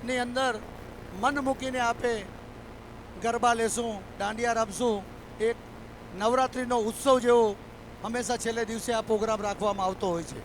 ની અંદર મન મૂકીને આપે ગરબા લેશું, દાંડિયા રમશું, એક નવરાત્રિનો ઉત્સવ જેવો હંમેશા છેલ્લે દિવસે આ પ્રોગ્રામ રાખવામાં આવતો હોય છે.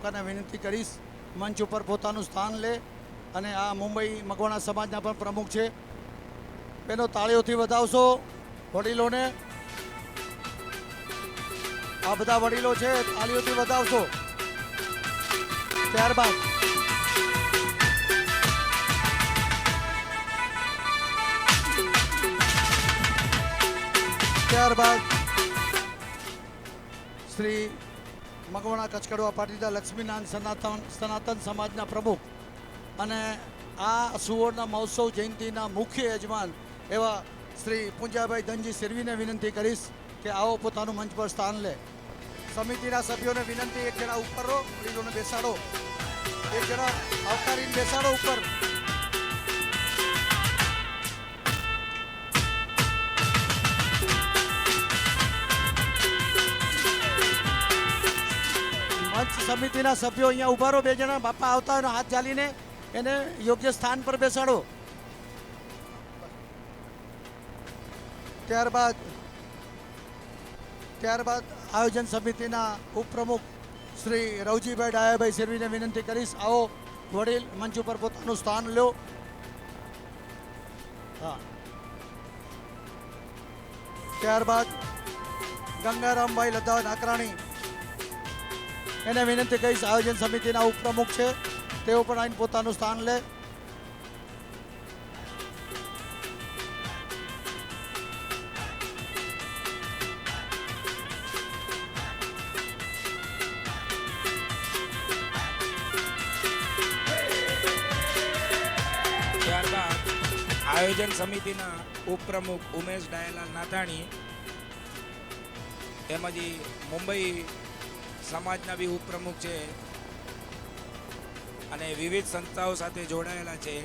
લોકોને વિનંતી કરીશ મંચ ઉપર પોતાનું સ્થાન લે અને આ મુંબઈ મકવાણા સમાજના પણ પ્રમુખ છે. પેલો તાળીઓથી વધાવશો વડીલોને. આ બધા વડીલો છે, તાળીઓથી વધાવશો. ત્યારબાદ શ્રી મકવાણા કચકડવા પાટીદાર લક્ષ્મીનારાયણ સનાતન સમાજના પ્રમુખ અને આ સુવર્ણ મહોત્સવ જયંતિના મુખ્ય યજમાન એવા શ્રી પુંજાભાઈ ધનજી સિરવીને વિનંતી કરીશ કે આવો પોતાનું મંચ પર સ્થાન લે. સમિતિના સભ્યોને વિનંતી, એક જણા ઉપર રહો, વડીલોને બેસાડો, એક જણા આવકારીને બેસાડો ઉપર. મંચ સમિતિના સભ્યો અહીંયા ઉભા રહો, બે જણા બાપા આવતા હોય હાથ ઝાલીને એને યોગ્ય સ્થાન પર બેસાડો. ત્યારબાદ આયોજન સમિતિના ઉપપ્રમુખ શ્રી રવજીભાઈ ડાયાભાઈ સિરવીને વિનંતી કરીશ, આવો વડીલ મંચ ઉપર પોતાનું સ્થાન લો. હા, ત્યારબાદ ગંગારામભાઈ લધા નાકરાણી એને વિનંતી કરીશ, આયોજન સમિતિના ઉપપ્રમુખ છે, તેઓ પણ આવીને પોતાનું સ્થાન લે. ત્યારબાદ આયોજન સમિતિના ઉપપ્રમુખ ઉમેશ ડાયલાલ નાથાણી તેમજ મુંબઈ સમાજના બી ઉપપ્રમુખ છે અને વિવિધ સંસ્થાઓ સાથે જોડાયેલા છે.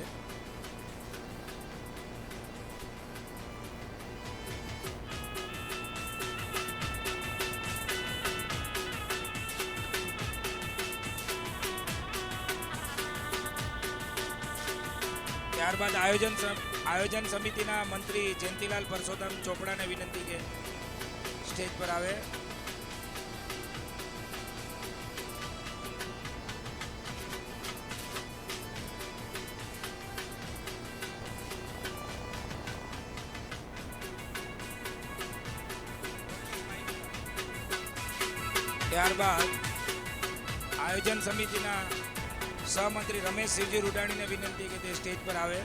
ત્યારબાદ આયોજન સમિતિના મંત્રી જયંતિલાલ પરસોત્તમ ચોપડાને વિનંતી કે સ્ટેજ પર આવે. ત્યારબાદ આયોજન સમિતિના સહમંત્રી રમેશ શિવજી રૂડાણીને વિનંતી કે તે સ્ટેજ પર આવે.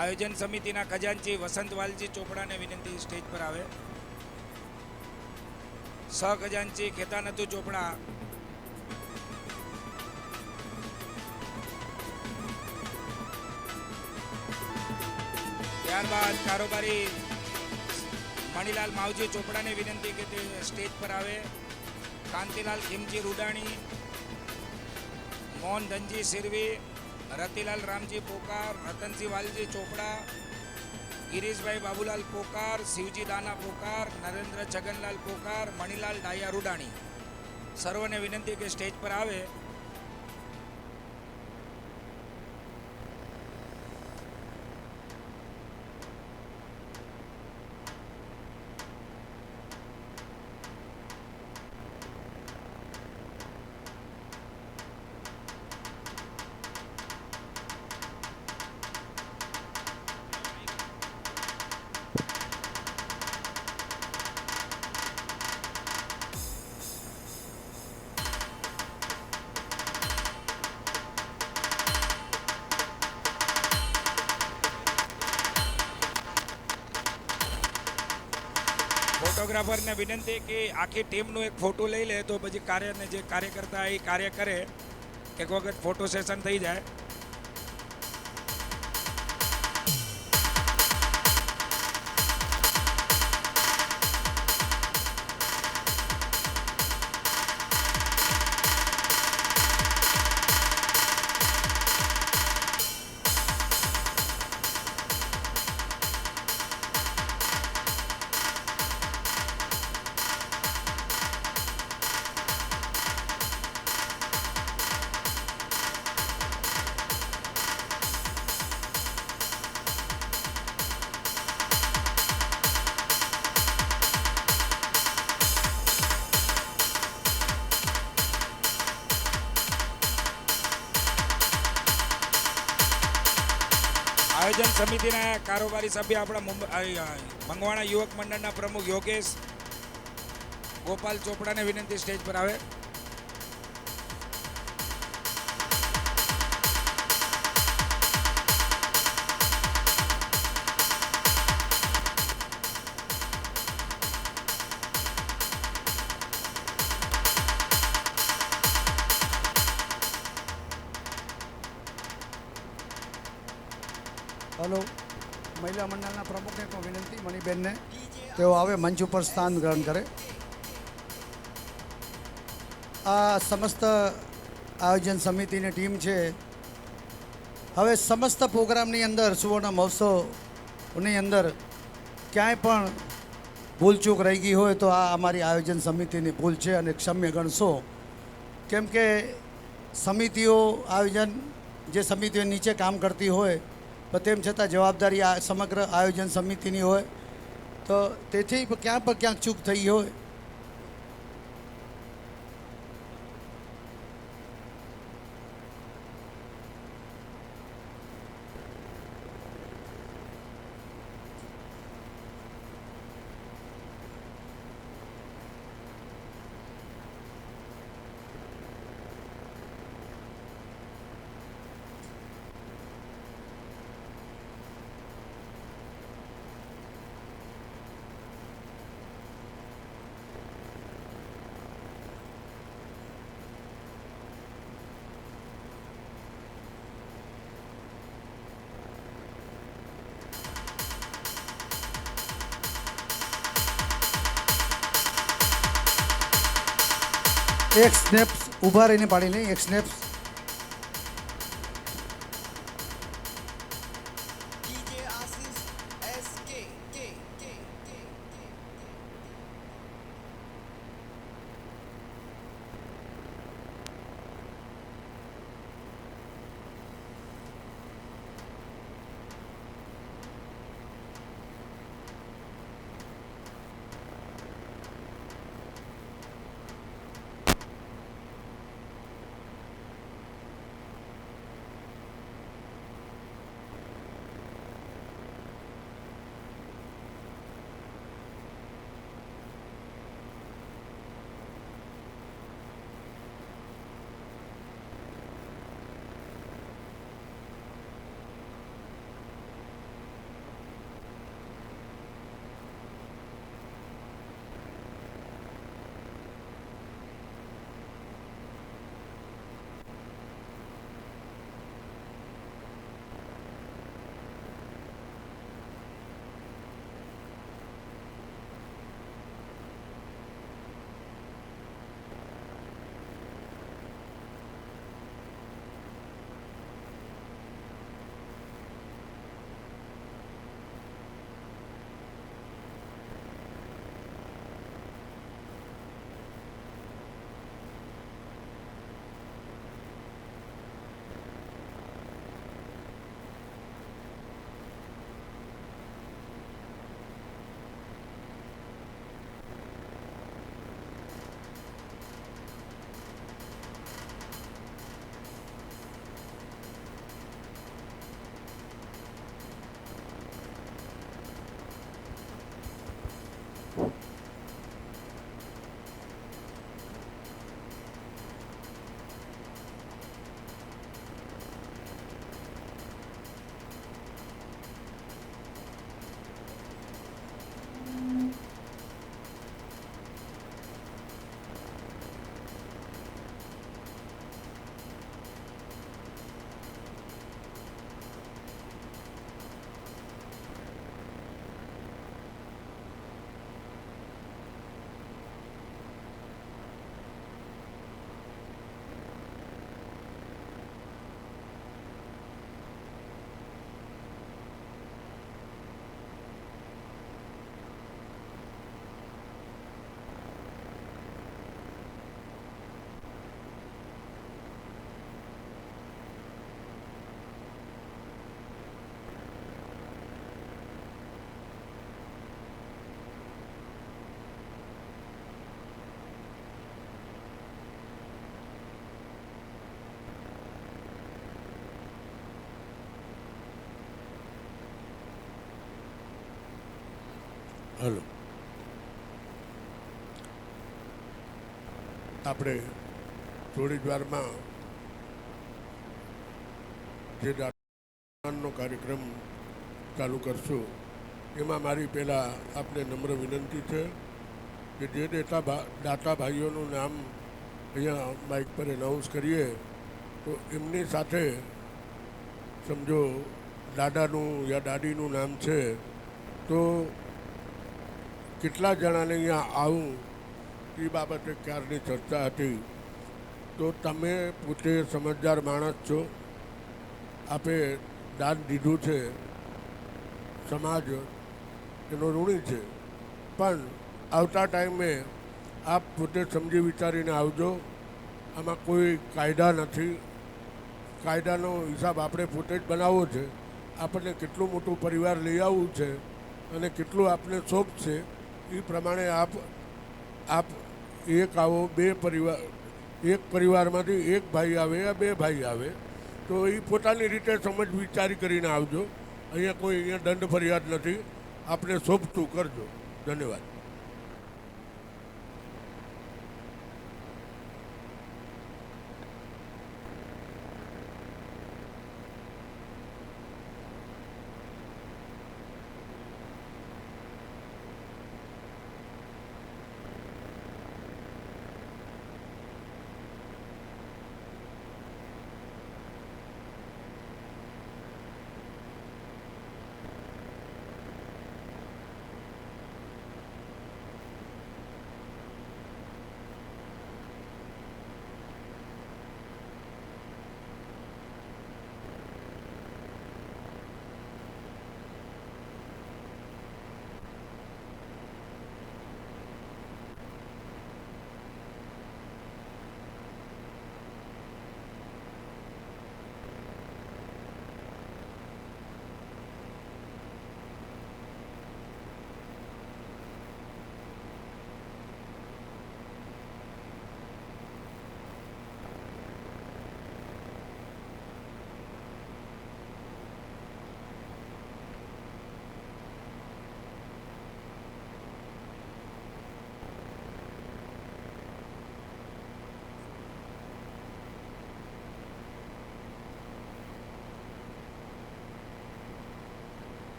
આયોજન સમિતિના ખજાનચી વસંતવાલજી ચોપડાને વિનંતી સ્ટેજ પર આવે. સહ ખજાનચી ખેતાનતુ ચોપડા ત્યારબાદ કારોબારી મણીલાલ માવજી ચોપડાને વિનંતી કે તે સ્ટેજ પર આવે. કાંતિલાલ ખીમજી રૂડાણી, મોહન ધનજી સિરવી, રતિલાલ રામજી પોકાર, રતનસિંહ વાલજી ચોપડા, ગિરીશભાઈ બાબુલાલ પોકાર, શિવજી દાના પોકાર, નરેન્દ્ર છગનલાલ પોકાર, મણીલાલ ડાયા રૂડાણી સર્વને વિનંતી કે સ્ટેજ પર આવે. ફોટોગ્રાફરને વિનંતી કે આખી ટીમનો એક ફોટો લઈ લે તો પછી કાર્યને જે કાર્યકર્તા એ કાર્ય કરે એક વખત ફોટો સેશન થઈ જાય. આયોજન સમિતિના કારોબારી સભ્ય આપણા મંગવાણા યુવક મંડળના પ્રમુખ યોગેશ ગોપાલ ચોપડાને વિનંતી સ્ટેજ પર આવે. હલો, મહિલા મંડળના પ્રમુખને પણ વિનંતી મણિબેનને તેઓ આવે મંચ ઉપર સ્થાન ગ્રહણ કરે. આ સમસ્ત આયોજન સમિતિની ટીમ છે. હવે સમસ્ત પ્રોગ્રામની અંદર સુવર્ણ મહોત્સવની અંદર ક્યાંય પણ ભૂલચૂક રહી ગઈ હોય તો આ અમારી આયોજન સમિતિની ભૂલ છે અને ક્ષમ્ય ગણશો. કેમ કે સમિતિઓ આયોજન જે સમિતિઓ નીચે કામ કરતી હોય પણ તેમ છતાં જવાબદારી આ સમગ્ર આયોજન સમિતિની હોય તો તેથી ક્યાં પણ ક્યાંક ચૂક થઈ હોય એક સ્નેપ્સ ઊભા રહીને પાડી લઈ. એક સ્નેપ્સ આપણે થોડી જ વારમાં જે દાનનો કાર્યક્રમ ચાલુ કરશું એમાં મારી પહેલાં આપને નમ્ર વિનંતી છે કે જે દાતા ભાઈઓનું નામ અહીંયા માઇક પર એનાઉન્સ કરીએ તો એમની સાથે સમજો દાદાનું યા દાદીનું નામ છે તો કેટલા જણાને અહીંયા આવું એ બાબતે ક્યારની ચર્ચા હતી. તો તમે પોતે સમજદાર માણસ છો, આપે દાન દીધું છે, સમાજ એનો ઋણી છે, પણ આવતા ટાઈમે આપ પોતે સમજી વિચારીને આવજો. આમાં કોઈ કાયદા નથી, કાયદાનો હિસાબ આપણે પોતે જ બનાવવો છે. આપણને કેટલું મોટું પરિવાર લઈ આવવું છે અને કેટલું આપને શોખ છે એ પ્રમાણે આપ એક આવો, એક પરિવારમાંથી એક ભાઈ આવે યા બે ભાઈ આવે તો એ પોતાની રીતે સમજ વિચારી કરીને આવજો. અહીંયા કોઈ અહીંયા દંડ ફરિયાદ નથી, આપને શોભતું કરજો. ધન્યવાદ.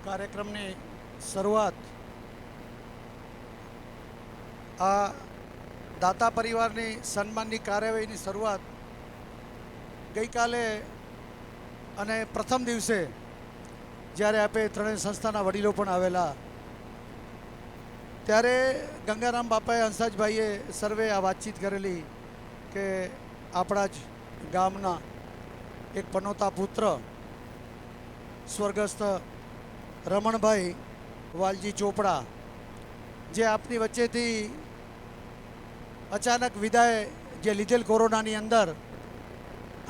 કાર્યક્રમની શરૂઆત આ દાતા પરિવારની સન્માનની કાર્યવાહીની શરૂઆત ગઈકાલે અને પ્રથમ દિવસે જ્યારે આપણે ત્રણેય સંસ્થાના વડીલો પણ આવેલા ત્યારે ગંગારામ બાપાએ, હંસરાજભાઈએ સર્વે આ વાતચીત કરેલી કે આપણા જ ગામના એક પનોતા પુત્ર સ્વર્ગસ્થ રમણભાઈ વાલજી ચોપડા જે આપની વચ્ચેથી અચાનક વિદાય જે લીધેલ કોરોનાની અંદર,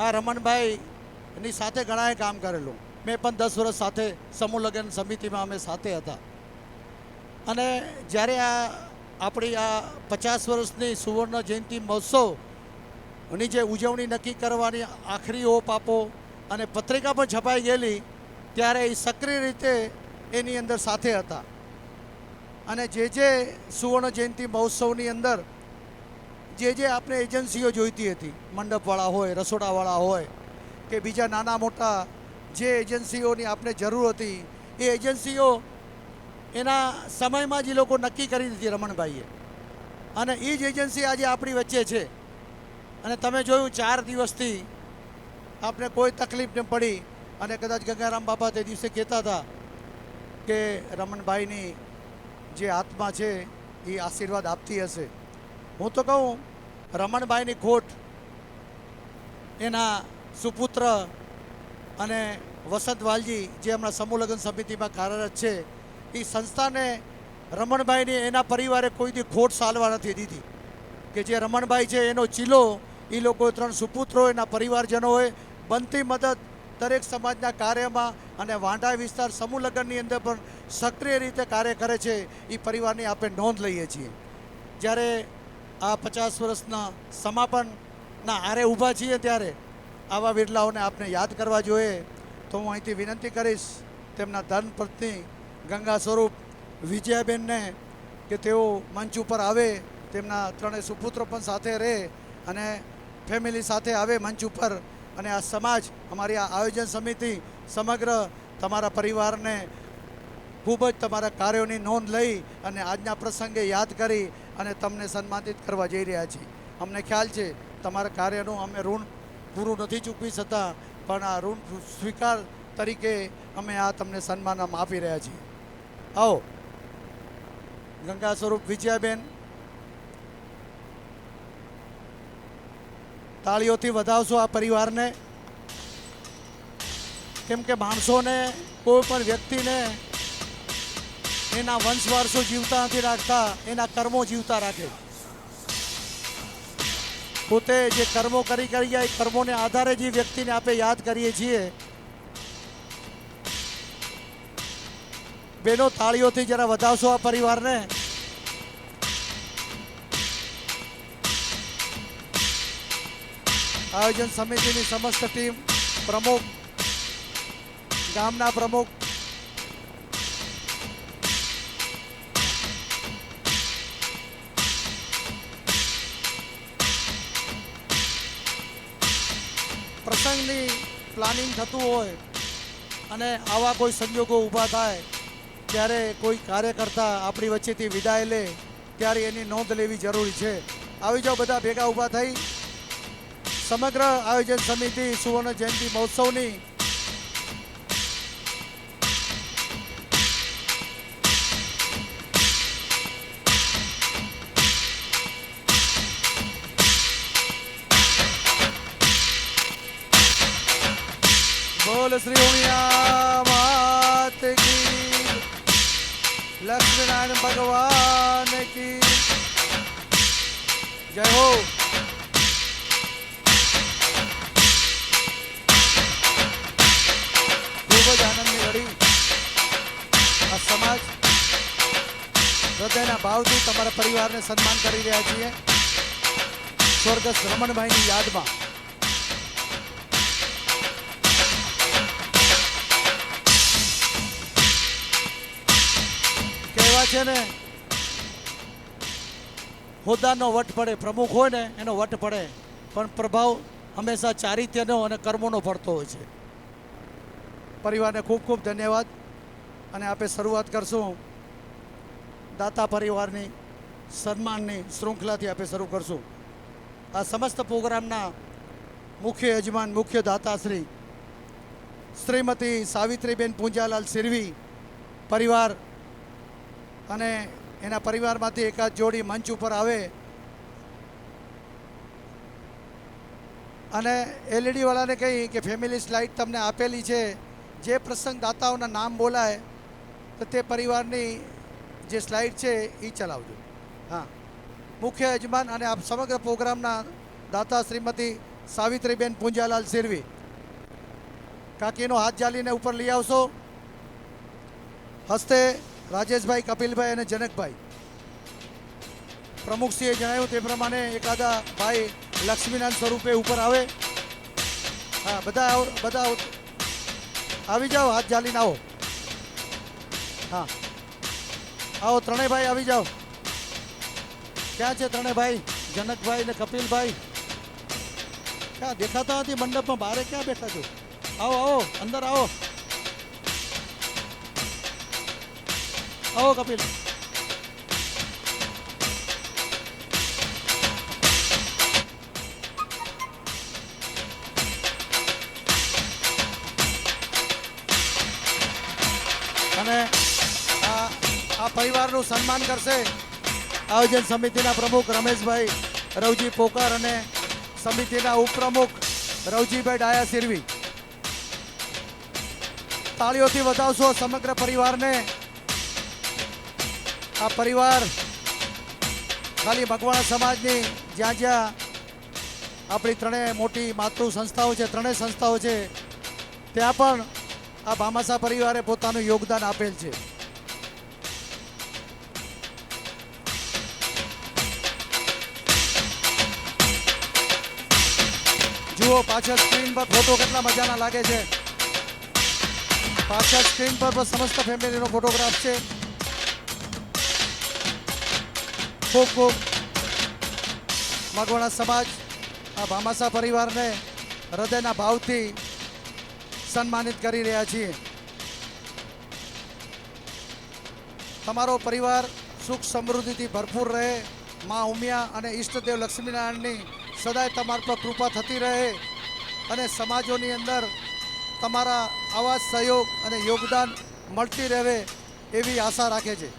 આ રમણભાઈની સાથે ઘણાએ કામ કરેલું. મેં પણ 10 વર્ષ સાથે સમૂહ લગ્ન સમિતિમાં અમે સાથે હતા. અને જ્યારે આપણી આ 50 વર્ષની સુવર્ણ જયંતિ મહોત્સવની જે ઉજવણી નક્કી કરવાની આખરી ઓપ આપો અને પત્રિકા પણ છપાઈ ગયેલી ત્યારે એ સક્રિય રીતે એની અંદર સાથે હતા. અને જે સુવર્ણ જયંતિ મહોત્સવની અંદર જે આપણે એજન્સીઓ જોઈતી હતી, મંડપવાળા હોય, રસોડાવાળા હોય કે બીજા નાના મોટા જે એજન્સીઓની આપણે જરૂર હતી એ એજન્સીઓ એના સમયમાં જ એ લોકો નક્કી કરી દીધી રમણભાઈએ. અને એ જ એજન્સી આજે આપણી વચ્ચે છે. અને તમે જોયું 4 દિવસથી આપણે કોઈ તકલીફ ન પડી. અને કદાચ ગંગારામ બાપા તે દિવસે કહેતા હતા કે રમણભાઈની જે આત્મા છે એ આશીર્વાદ આપતી હશે. હું તો કહું રમણભાઈની ખોટ એના સુપુત્ર અને વસંત વાલજી જે હમણાં સમૂહ લગ્ન સમિતિમાં કાર્યરત છે એ સંસ્થાને રમણભાઈને એના પરિવારે કોઈથી ખોટ સાલવા નથી દીધી. કે જે રમણભાઈ છે એનો ચીલો એ લોકો 3 સુપુત્રો એના પરિવારજનોએ બનતી મદદ દરેક સમાજના કાર્યમાં અને વાંઢા વિસ્તાર સમૂહ લગ્નની અંદર પણ સક્રિય રીતે કાર્ય કરે છે. એ પરિવારની આપણે નોંધ લઈએ છીએ. જ્યારે આ 50 વર્ષના સમાપનના આરે ઊભા છીએ ત્યારે આવા વિરલાઓને આપણે યાદ કરવા જોઈએ. તો હું અહીંથી વિનંતી કરીશ તેમના ધર્મપત્ની ગંગા સ્વરૂપ વિજયાબેનને કે તેઓ મંચ ઉપર આવે, તેમના ત્રણેય સુપુત્રો પણ સાથે રહે અને ફેમિલી સાથે આવે મંચ ઉપર, અને આ સમાજ, અમારી આ આયોજન સમિતિ સમગ્ર તમારા પરિવારને ખૂબ જ તમારા કાર્યોની નોંધ લઈ અને આજના પ્રસંગે યાદ કરી અને તમને સન્માનિત કરવા જઈ રહ્યા છીએ. અમને ખ્યાલ છે તમારા કાર્યનું અમે ઋણ પૂરું નથી ચૂકવી શકતા, પણ આ ઋણ સ્વીકાર તરીકે અમે આ તમને સન્માન આપી રહ્યા છીએ. આવો ગંગા સ્વરૂપ વિજયાબેન, તાળીઓથી વધાવશો આ પરિવારને, કેમ કે માણસોને, કોઈ પણ વ્યક્તિને એના વંશ વારસો જીવતા નથી રાખતા, એના કર્મો જીવતા રાખે. પોતે જે કર્મો કરી ગયા એ કર્મોને આધારે જે વ્યક્તિને આપણે યાદ કરીએ છીએ. બેનો, તાળીઓથી જરા વધાવશો આ પરિવારને. આયોજન સમિતિની સમસ્ત ટીમ, પ્રમુખ, ગામના પ્રમુખ, પ્રસંગની પ્લાનિંગ થતું હોય અને આવા કોઈ સંજોગો ઊભા થાય ત્યારે કોઈ કાર્યકર્તા આપણી વચ્ચેથી વિદાય લે ત્યારે એની નોંધ લેવી જરૂરી છે. આવી જાઓ બધા ભેગા ઊભા થઈ. સમગ્ર આયોજન સમિતિ સુવર્ણ જયંતિ મહોત્સવની બોલ શ્રી ઉમિયા માત કી, લક્ષ્મીનારાયણ ભગવાન કી જય હો. ખૂબ જ આનંદની ઘડી. આ સમાજ હૃદયના ભાવથી તમારા પરિવારને સન્માન કરી રહ્યા છીએ સ્વર્ગસ્થ રમણભાઈની યાદમાં. છે ને, હોદ્દાનો વટ પડે, પ્રમુખ હોય ને એનો વટ પડે, પણ પ્રભાવ હંમેશા ચારિત્ર્યનો અને કર્મોનો પડતો હોય છે. પરિવારને ખૂબ ખૂબ ધન્યવાદ. અને આપણે શરૂઆત કરશું દાતા પરિવારની સન્માનની શૃંખલાથી આપણે શરૂ કરશું. આ સમસ્ત પ્રોગ્રામના મુખ્ય યજમાન, મુખ્ય દાતાશ્રી શ્રીમતી સાવિત્રીબેન પૂંજાલાલ સિરવી પરિવાર અને એના પરિવારમાંથી એકાદ જોડી મંચ ઉપર આવે અને એલઈડી વાળાને કહી કે ફેમિલી સ્લાઇડ તમને આપેલી છે, જે પ્રસંગ દાતાઓના નામ બોલાય તો તે પરિવારની જે સ્લાઇડ છે એ ચલાવજો. હા, મુખ્ય યજમાન અને આ સમગ્ર પ્રોગ્રામના દાતા શ્રીમતી સાવિત્રીબેન પૂંજાલાલ સિરવી, કાકીનો હાથ જાલીને ઉપર લઈ આવશો. હસ્તે રાજેશભાઈ, કપિલભાઈ અને જનકભાઈ. પ્રમુખશ્રીએ જણાવ્યું તે પ્રમાણે એકાદા ભાઈ લક્ષ્મીનારાયણ સ્વરૂપે ઉપર આવે. હા, બધા આવી જાઓ, હાથ જાલીને આવો. હા, આવો ત્રણેય ભાઈ આવી જાઓ. ક્યાં છે ત્રણેય ભાઈ? જનકભાઈ ને કપિલભાઈ ક્યાં દેખાતા નથી મંડપમાં? બહાર ક્યાં બેઠા છો? આવો આવો, અંદર આવો. આવો કપિલ. અને આ પરિવારનું સન્માન કરશે આયોજન સમિતિના પ્રમુખ રમેશભાઈ રવજી પોકાર અને સમિતિના ઉપપ્રમુખ રવજીભાઈ ડાયા સિરવી. તાળીઓથી વધાવશો સમગ્ર પરિવારને. આ પરિવાર ખાલી મકવાણા સમાજની જ્યાં જ્યાં આપણી ત્રણેય મોટી માતૃ સંસ્થાઓ છે, ત્રણેય સંસ્થાઓ છે, ત્યાં પણ આ ભામાસા પરિવારે પોતાનું યોગદાન આપેલ છે. જુઓ પાછળ સ્ક્રીન પર ફોટો કેટલા મજાના લાગે છે. પાછળ સ્ક્રીન પર પણ સમસ્ત ફેમિલીનો ફોટોગ્રાફ છે. ખૂબ ખૂબ મકવાણા સમાજ આ ભામાસા પરિવારને હૃદયના ભાવથી સન્માનિત કરી રહ્યા છીએ. તમારો પરિવાર સુખ સમૃદ્ધિથી ભરપૂર રહે. મા ઉમિયા અને ઈષ્ટદેવ લક્ષ્મીનારાયણની સદાય તમારા પર કૃપા થતી રહે અને સમાજોની અંદર તમારા આવા સહયોગ અને યોગદાન મળતી રહે એવી આશા રાખે છે.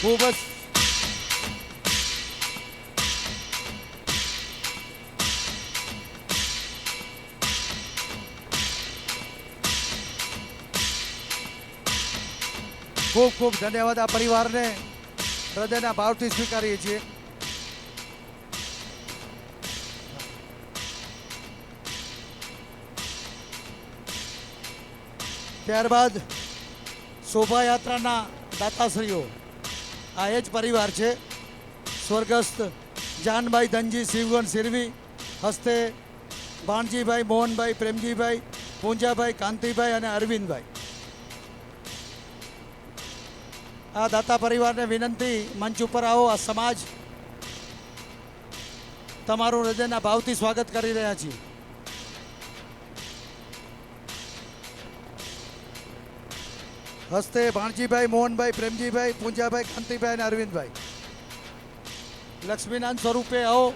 ખૂબ જ ખૂબ ખૂબ ધન્યવાદ. આ પરિવારને હૃદયના ભાવથી સ્વીકારીએ છીએ. ત્યારબાદ શોભાયાત્રાના દાતાશ્રીઓ આ એ જ પરિવાર છે. સ્વર્ગસ્થ જાનભાઈ ધનજી શિવગણ સિરવી હસ્તે ભાણજીભાઈ, મોહનભાઈ, પ્રેમજીભાઈ, પૂંજાભાઈ, કાંતિભાઈ અને અરવિંદભાઈ. આ દાતા પરિવારને વિનંતી, મંચ ઉપર આવો. આ સમાજ તમારું હૃદયના ભાવથી સ્વાગત કરી રહ્યા છીએ. હસ્તે ભાણજીભાઈ, મોહનભાઈ, પ્રેમજીભાઈ, પૂંજાભાઈ, કાંતિભાઈ અને અરવિંદભાઈ. લક્ષ્મીનારાયણ સ્વરૂપે આવો.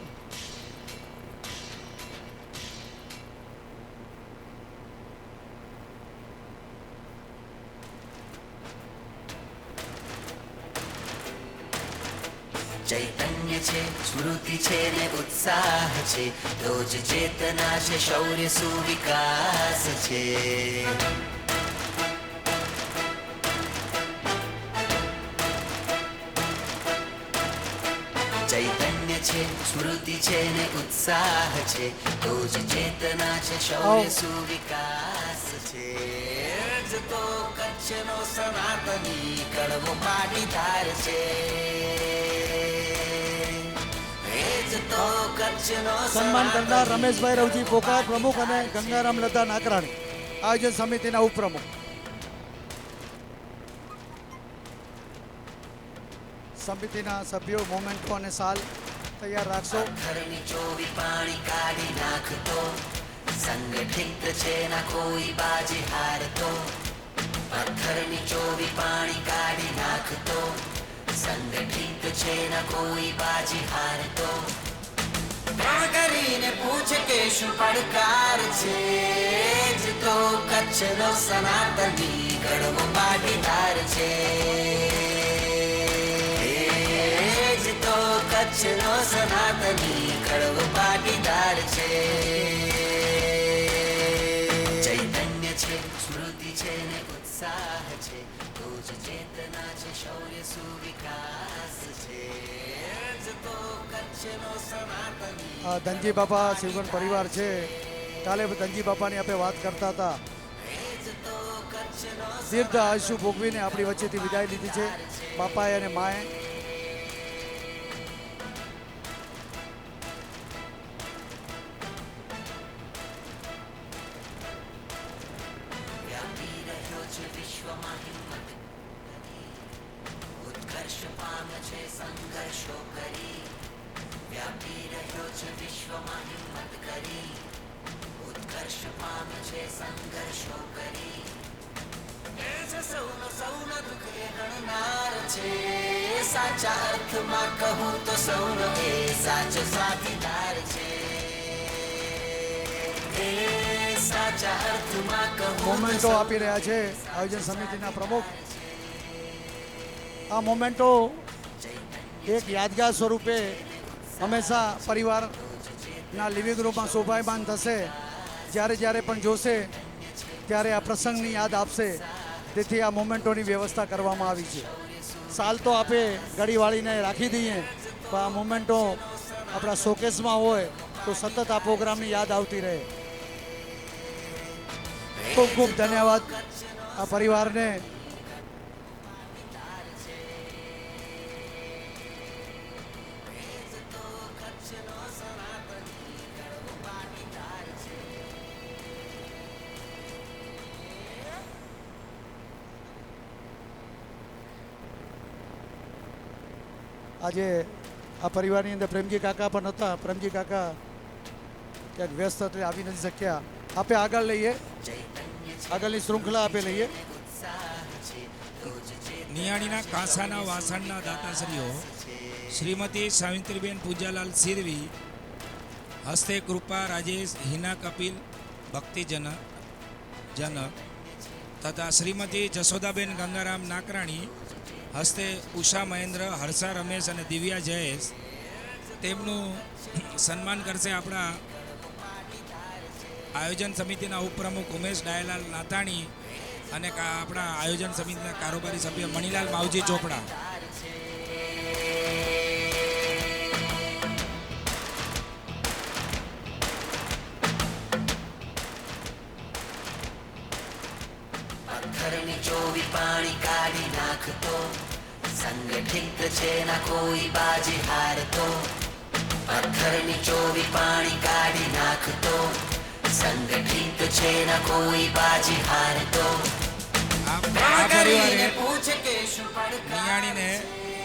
ચૈતન્ય છે, સ્મૃતિ છે ને ઉત્સાહ છે, રોજ ચેતના છે, શૌર્ય સુવિકાસ છે. ચૈતન્ય છે, સ્મૃતિ છે ને ઉત્સાહ છે, રોજ ચેતના છે, શૌર્ય સુવિકાસ છે. જ તો કચ્છનો સનાતની કડવો પાટીદાર છે. સન્માન કરનાર રમેશભાઈ રવજી પોકાર પ્રમુખ અને ગંગારામ લતા નાકરાણી આયોજન સમિતિના ઉપપ્રમુખ. સમિતિના સભ્યો મોમેન્ટો અને સાલ તૈયાર રાખશો. પથ્થરની ચોવી પાણી કાઢી નાખતો, સંગઠિત છે ના કોઈ બાજી હારતો. પથ્થરની ચોવી પાણી કાઢી નાખતો, સંગઠિત છે ના કોઈ બાજી હારતો. પ્રણ કરીને પૂછે કે શું પડકાર છે, જ તો કચ્છનો સનાતની કડવો પાટીદાર છે. જ તો કચ્છનો સનાતની કડવો પાટીદાર છે. ચૈતન્ય છે, સ્મૃતિ છે ને ઉત્સાહ છે, રોજ ચેતના છે, શૌર્ય સુવિકાસ છે. જ તો કચ્છનો સનાતની. આ ધનજી બાપા શિવગણ પરિવાર છે. કાલે ધનજી બાપાની આપણે વાત કરતા હતા. દીર્ઘ આયુષ્ય ભોગવીને આપણી વચ્ચેથી વિદાય લીધી છે બાપાએ અને માએ. વ્યાપી રહ્યો છે વિશ્વમાં હિંમત, ઉત્કર્ષ પામે છે સંઘર્ષો કરી. વ્યાપી રહ્યો છે વિશ્વમાં હિંમત કરી, ઉત્કર્ષ પામે છે સંઘર્ષો કરી. એ છે સૌનો દુઃખ એ ગણનાર છે, સાચા અર્થમાં કહું તો સૌનો એ સાચો સાથીદાર છે. એ સાચા અર્થમાં કહું તો મોમેન્ટો આપી રહ્યા છે આયોજન સમિતિના પ્રમુખ. આ મોમેન્ટો એક યાદગાર સ્વરૂપે હંમેશા પરિવારના લિવિંગ રૂમમાં શોભાયમાન થશે. જ્યારે જ્યારે પણ જોશે ત્યારે આ પ્રસંગની યાદ આપશે. તેથી આ મોમેન્ટોની વ્યવસ્થા કરવામાં આવી છે. સાલ તો આપે ઘડી વાળીને રાખી દઈએ, પણ આ મોમેન્ટો આપણા શોકેસમાં હોય તો સતત આ પ્રોગ્રામની યાદ આવતી રહે. ખૂબ ખૂબ ધન્યવાદ આ પરિવારને. આજે આ પરિવારની અંદર પ્રેમજી કાકા પણ હતા. પ્રેમજી કાકા ક્યાંક વ્યસ્ત એટલે આવી નથી શક્યા. આપે આગળ લઈએ, આગળની શૃંખલા આપે લઈએ. નિયાણીના કાંસાના વાસણના દાતાશ્રીઓ શ્રીમતી સાવિત્રીબેન પૂજાલાલ સિરવી, હસ્તે કૃપા રાજેશ હિના કપિલ ભક્તિજન તથા શ્રીમતી જશોદાબેન ગંગારામ નાકરાણી, હસ્તે ઉષા મહેન્દ્ર, હર્ષા રમેશ અને દિવ્યા જયેશ. તેમનું સન્માન કરશે આપણા આયોજન સમિતિના ઉપપ્રમુખ ઉમેશ ડાયલાલ નાતાણી અને આપણા આયોજન સમિતિના કારોબારી સભ્ય મણિલાલ માવજી ચોપડા. પથ્થરની ચોવી પાણી કાઢી નાખતો, સંગઠિત છે ના કોઈ બાજી હારતો. પથ્થરની ચોવી પાણી કાઢી નાખતો, સંગઠિત છે ના કોઈ બાજી હારતો. આ પરિવારે પૂછે કે શું પડકાર નિયાણીને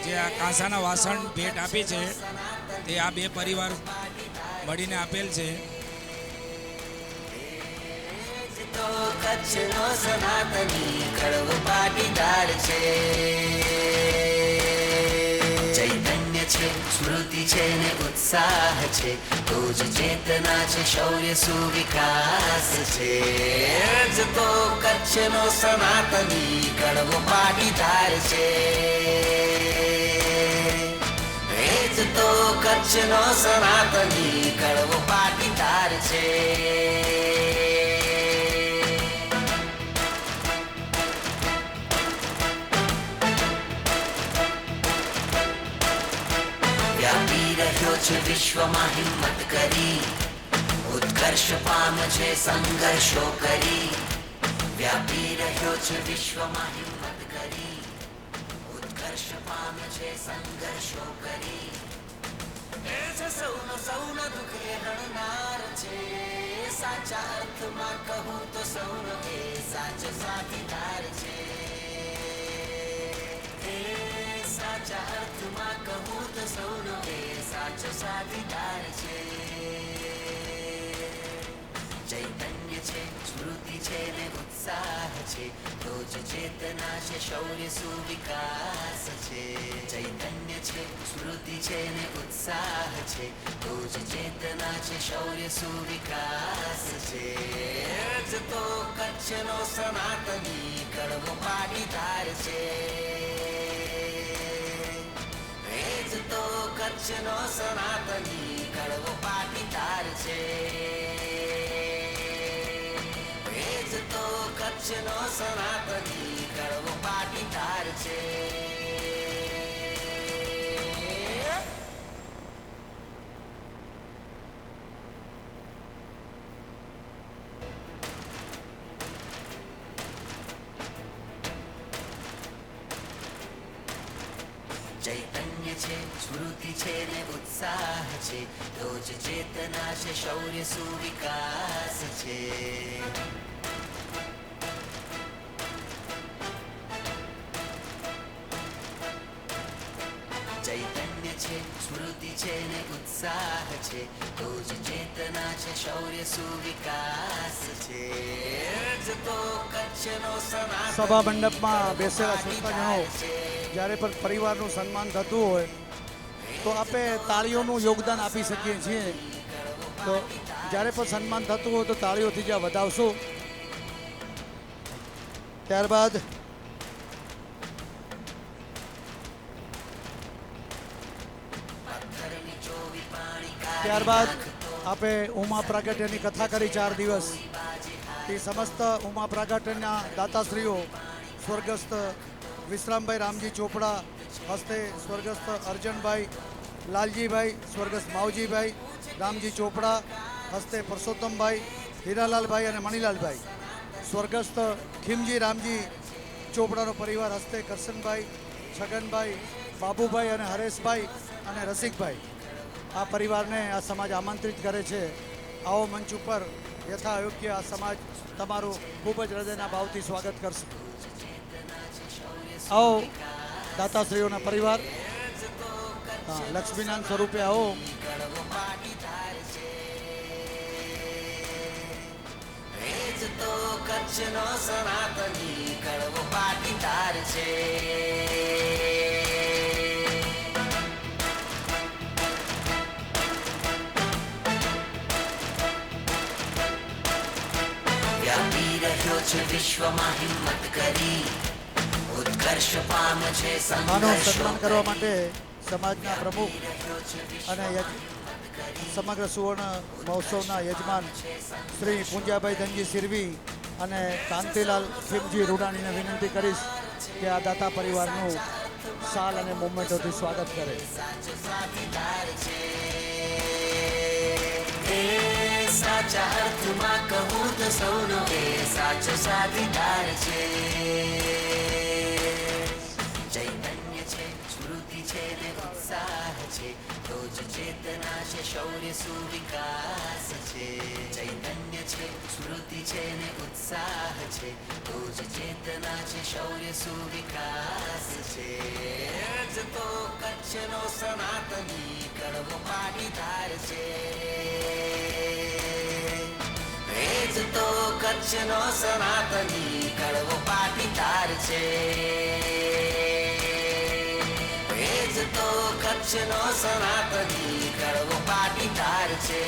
જે આ કાંસાના વાસણ ભેટ આપી છે તે આ બે પરિવાર મળીને આપેલ છે. તો કચ્છનો સનાતની કડવો પાટીદાર છે. ચૈતન્ય છે, સ્મૃતિ છે ને ઉત્સાહ છે, તો જ ચેતના છે, શૌર્ય સુવિકાસ છે. જ તો કચ્છનો સનાતની કડવો પાટીદાર છે. એ જ તો કચ્છનો સનાતની કડવો પાટીદાર છે. વ્યાપી રહ્યો છે વિશ્વમાં હિંમત કરી, ઉત્કર્ષ પામે છે સંઘર્ષો કરી. વ્યાપી રહ્યો છે વિશ્વમાં હિંમત કરી, ઉત્કર્ષ પામે છે સંઘર્ષો કરી. એ છે સૌનો દુઃખ એ હણનાર છે. સાચા અર્થમાં કહું તો સૌનો એ સાચો સાથીદાર છે. સાચા અર્થમાં કહું તો સૌનો એ સાચો સાથીદાર છે. ચૈતન્ય છે, સ્મૃતિ છે ને ઉત્સાહ છે, તો જ ચેતના છે, શૌર્ય સુવિકાસ છે. ચૈતન્ય છે, સ્મૃતિ છે ને ઉત્સાહ છે, તો જ ચેતના છે, શૌર્ય સુવિકાસ છે. જ તો કચ્છનો સનાતની કડવો પાટીદાર છે. જ તો કચ્છનો સનાતની કડવો પાટીદાર છે. જ તો કચ્છનો સનાતની કડવો પાટીદાર છે. ચૈતન્ય છે, સ્મૃતિ છે ને ઉત્સાહ છે, તો જ ચેતના છે, શૌર્ય સુવિકાસ છે. ચૈતન્ય છે, સ્મૃતિ છે ને ઉત્સાહ છે, તો જ ચેતના છે, શૌર્ય સુવિકાસ છે. જ તો કચ્છનો સનાતની સભા મંડપમાં બેસેલા શ્રોતાજનો જ્યારે પણ પરિવારનું સન્માન થતું હોય તો આપણે તાળીઓનું યોગદાન આપી શકીએ છીએ. તો જ્યારે પણ સન્માન થતું હોય તો તાળીઓથી જ્યાં વધાવશું. ત્યારબાદ ત્યારબાદ આપણે ઉમા પ્રાગટ્યની કથા કરી 4 દિવસ. એ સમસ્ત ઉમા પ્રાગટ્યના દાતાશ્રીઓ સ્વર્ગસ્થ વિશ્રામભાઈ રામજી ચોપડા, હસ્તે સ્વર્ગસ્થ અર્જનભાઈ લાલજીભાઈ, સ્વર્ગસ્થ માવજીભાઈ, રામજી ચોપડા, હસ્તે પરસોત્તમભાઈ, હીરાલાલભાઈ અને મણિલાલભાઈ. સ્વર્ગસ્થ ખીમજી રામજી ચોપડાનો પરિવાર હસ્તે કરશનભાઈ, છગનભાઈ, બાબુભાઈ અને હરેશભાઈ અને રસિકભાઈ. આ પરિવારને આ સમાજ આમંત્રિત કરે છે. આવો મંચ ઉપર યથા યોગ્ય આ સમાજ તમારું ખૂબ જ હૃદયના ભાવથી સ્વાગત કરશે. આવો દાતાશ્રીઓના પરિવાર, લક્ષ્મીનાથ સ્વરૂપે આવો. તો કચ્છનો સનાતની કડવો પાટીદાર છે. વ્યાપી રહ્યો છે વિશ્વમાં હિંમત કરી, ઉત્કર્ષ પામે છે આનો સંઘર્ષો સન્માન કરવા માટે સમાજના પ્રમુખ અને સમગ્ર સુવર્ણ મહોત્સવના યજમાન શ્રી પૂંજાભાઈ ધનજી સિરવી અને કાંતિલાલ ખીમજી રૂડાણીને વિનંતી કરીશ કે આ દાતા પરિવારનું શાલ અને મોમેન્ટોથી સ્વાગત કરે. સાચા અર્થમાં કહું તો સૌનો એ સાચો સાથીદાર છે. ચૈતન્ય છે, સ્મૃતિ છે ને ઉત્સાહ છે, તો જ ચેતના છે, શૌર્ય સુવિકાસ છે. ચૈતન્ય છે, સ્મૃતિ છે ને ઉત્સાહ છે, તો જ ચેતના છે, શૌર્ય સુવિકાસ છે. જ તો કચ્છનો સનાતની કડવો પાટીદાર છે. જ તો કચ્છનો સનાતની કડવો પાટીદાર છે. જ તો કચ્છનો સનાતની કડવો પાટીદાર છે.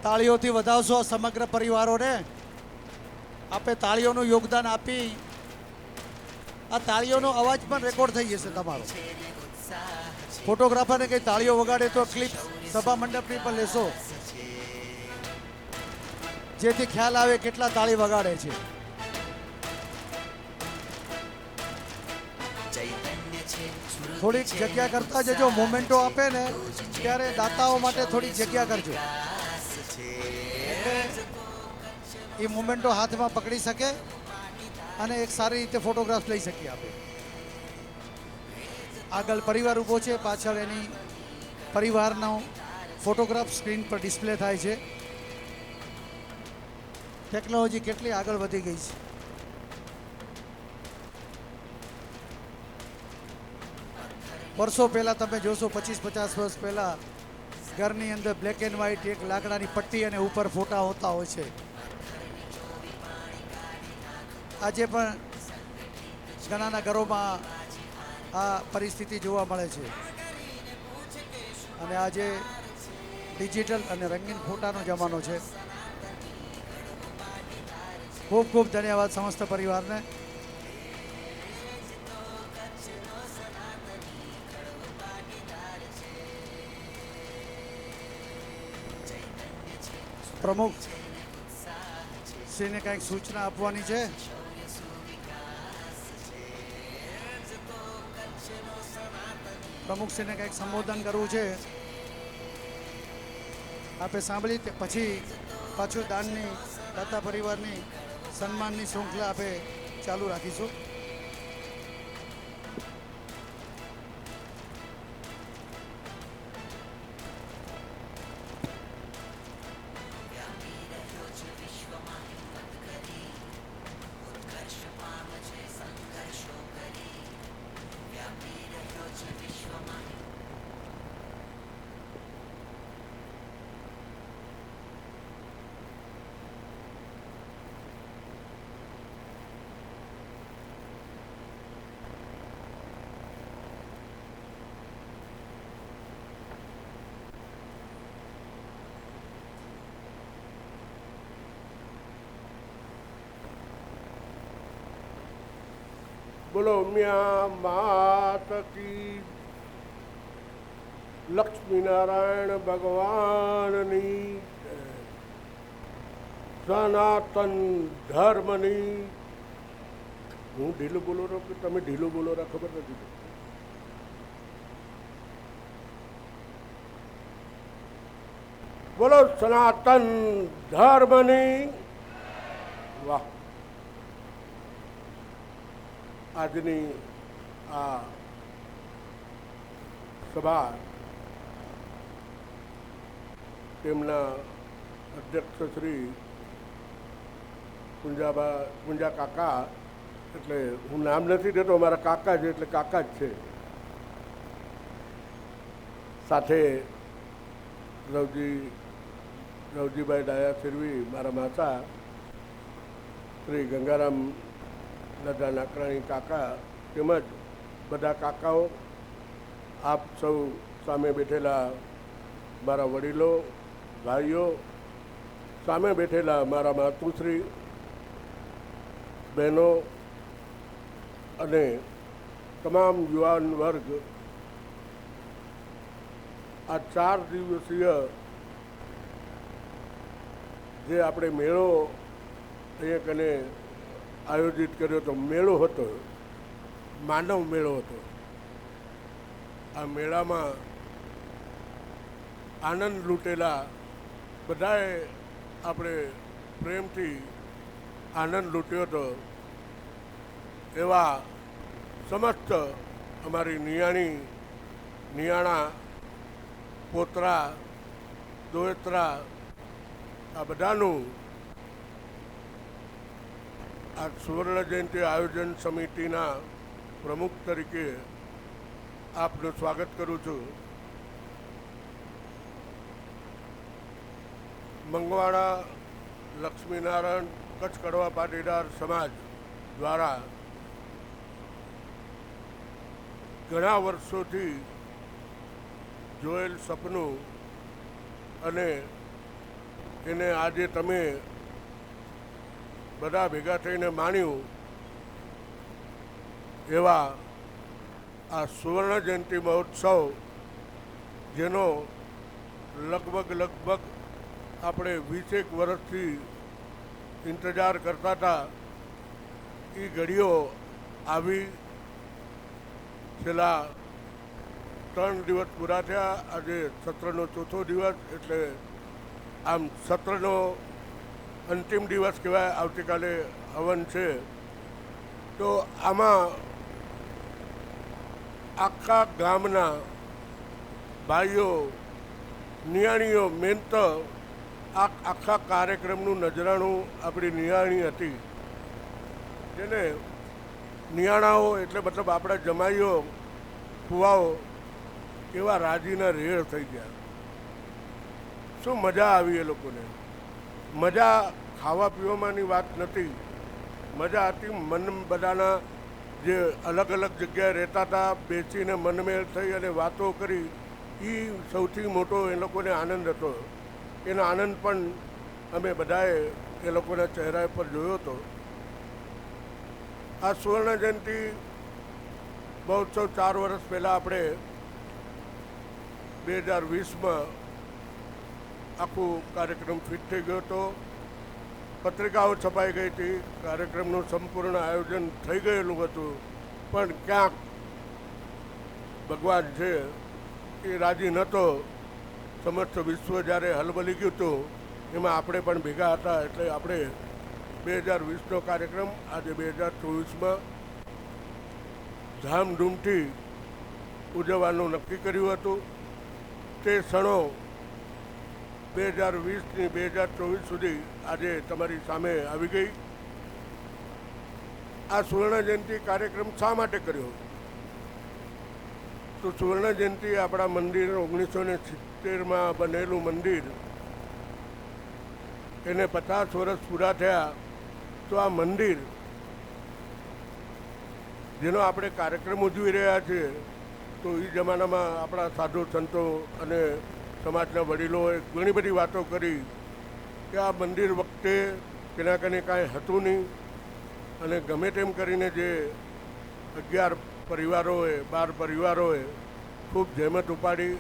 તાળીઓથી વધાવશો સમગ્ર પરિવારોને. આપે તાળીઓનું યોગદાન આપી આ તાળીઓનો અવાજ પણ રેકોર્ડ થઈ જશે તમારો. ફોટોગ્રાફરને કંઈ તાળીઓ વગાડે તો ક્લિપ સભા મંડપની પણ લેશો, જેથી ખ્યાલ આવે કેટલા તાળી વગાડે છે. થોડીક જગ્યા કરતા જજો. મોમેન્ટો આપે ને ત્યારે દાતાઓ માટે થોડીક જગ્યા કરજો, એટલે એ મોમેન્ટો હાથમાં પકડી શકે અને એક સારી રીતે ફોટોગ્રાફ લઈ શકીએ આપણે. આગળ પરિવાર ઊભો છે, પાછળ એની પરિવારનો ફોટોગ્રાફ સ્ક્રીન પર ડિસ્પ્લે થાય છે. ટેકનોલોજી કેટલી આગળ વધી ગઈ છે. વર્ષો પહેલાં તમે જોશો, 25-50 વર્ષ પહેલાં ઘરની અંદર બ્લેક એન્ડ વ્હાઇટ એક લાકડાની પટ્ટી અને ઉપર ફોટા હોતા હોય છે. આજે પણ ઘણાના ઘરોમાં આ પરિસ્થિતિ જોવા મળે છે અને આજે ડિજિટલ અને રંગીન ફોટાનો જમાનો છે. ખૂબ ખૂબ ધન્યવાદ સમસ્ત પરિવારને. પ્રમુખ શ્રીને કંઈક સૂચના આપવાની છે. પ્રમુખશ્રીને કંઈક સંબોધન કરવું છે. આપે સાંભળી પછી પાછું દાનની દાતા પરિવારની સન્માનની શૃંખલા આપે ચાલુ રાખીશું. બોલો ઉમિયા માત કી, લક્ષ્મીનારાયણ ભગવાનની. સનાતન ધર્મની હું ઢીલું બોલો રહો કે તમે ઢીલું બોલો રહો ખબર નથી પડતી. બોલો સનાતન ધર્મની. વાહ, આજની આ સભા તેમના અધ્યક્ષ શ્રી પુંજા કાકા, એટલે હું નામ નથી દેતો, મારા કાકા છે એટલે કાકા જ છે. સાથે રવજીભાઈ ડાયા સિરવી, મારા માતા શ્રી ગંગારામ દાદા નાકરાણી કાકા, તેમજ બધા કાકાઓ, આપ સૌ સામે બેઠેલા મારા વડીલો, ભાઈઓ, સામે બેઠેલા મારા માતુશ્રી, બહેનો અને તમામ યુવાન વર્ગ, આ 4 દિવસીય જે આપણે મેળો અહીંયા કને આયોજિત કર્યો હતો, મેળો હતો, માનવ મેળો હતો. આ મેળામાં આનંદ લૂંટેલા બધાએ આપણે પ્રેમથી આનંદ લૂંટ્યો હતો. એવા સમસ્ત અમારી નિયાણા, પોતરા, દોયત્રા, આ બધાનું આ સુવર્ણ જયંતિ આયોજન સમિતિના પ્રમુખ તરીકે આપનું સ્વાગત કરું છું. મંગવાણા લક્ષ્મીનારાયણ કચ્છ કડવા પાટીદાર સમાજ દ્વારા ઘણા વર્ષોથી જોયેલ સપનું અને એને આજે તમે બધા ભેગા થઈને માણ્યું એવા આ સુવર્ણ જયંતિ મહોત્સવ, જેનો લગભગ આપણે 20 વર્ષથી ઇંતજાર કરતા હતા, એ ઘડીઓ આવી. છેલ્લા 3 દિવસ પૂરા થયા, આજે સત્રનો 4થો દિવસ, એટલે આમ સત્રનો અંતિમ દિવસ કહેવાય. આવતીકાલે હવન છે. તો આમાં આખા ગામના ભાઈઓ, નિયાણીઓ, મેન તો આખા કાર્યક્રમનું નજરાણું આપણી નિયાણી હતી, જેને નિયાણાઓ એટલે મતલબ આપણા જમાઈઓ, ફુવાઓ એવા રાજીના રેડ થઈ ગયા. શું મજા આવી એ લોકોને. મજા ખાવા પીવામાંની વાત નથી, મજા હતી મન બધાના જે અલગ અલગ જગ્યાએ રહેતા હતા, બેસીને મનમેળ થઈ અને વાતો કરી, એ સૌથી મોટો એ લોકોને આનંદ હતો. એનો આનંદ પણ અમે બધાએ એ લોકોના ચહેરા પર જોયો હતો. આ સુવર્ણ જયંતિ મહોત્સવ 4 વર્ષ પહેલાં આપણે 2020માં આખું કાર્યક્રમ ફિટ થઈ ગયો હતો. પત્રિકાઓ છપાઈ ગઈ હતી, કાર્યક્રમનું સંપૂર્ણ આયોજન થઈ ગયેલું હતું. પણ ક્યાંક ભગવાન છે એ રાજી નહોતો. સમસ્ત વિશ્વ જ્યારે હલબલી ગયું હતું, એમાં આપણે પણ ભેગા હતા. એટલે આપણે 2020નો કાર્યક્રમ આજે 2024માં ધામધૂમથી ઉજવવાનું નક્કી કર્યું હતું. તે ક્ષણો 2020ની 2024 સુધી આજે તમારી સામે આવી ગઈ. આ સુવર્ણ જયંતિ કાર્યક્રમ શા માટે કર્યો? તો સુવર્ણ જયંતિ આપણા મંદિર 1970માં બનેલું મંદિર, એને 50 વર્ષ પૂરા થયા. તો આ મંદિર જેનો આપણે કાર્યક્રમ ઉજવી રહ્યા છીએ, તો એ જમાનામાં આપણા સાધુ સંતો અને સમાજના વડીલોએ ઘણી બધી વાતો કરી કે આ મંદિર વખતે તેના કને કાંઈ હતું નહીં, અને ગમે તેમ કરીને જે 11 પરિવારોએ 12 પરિવારોએ ખૂબ જહેમત ઉપાડી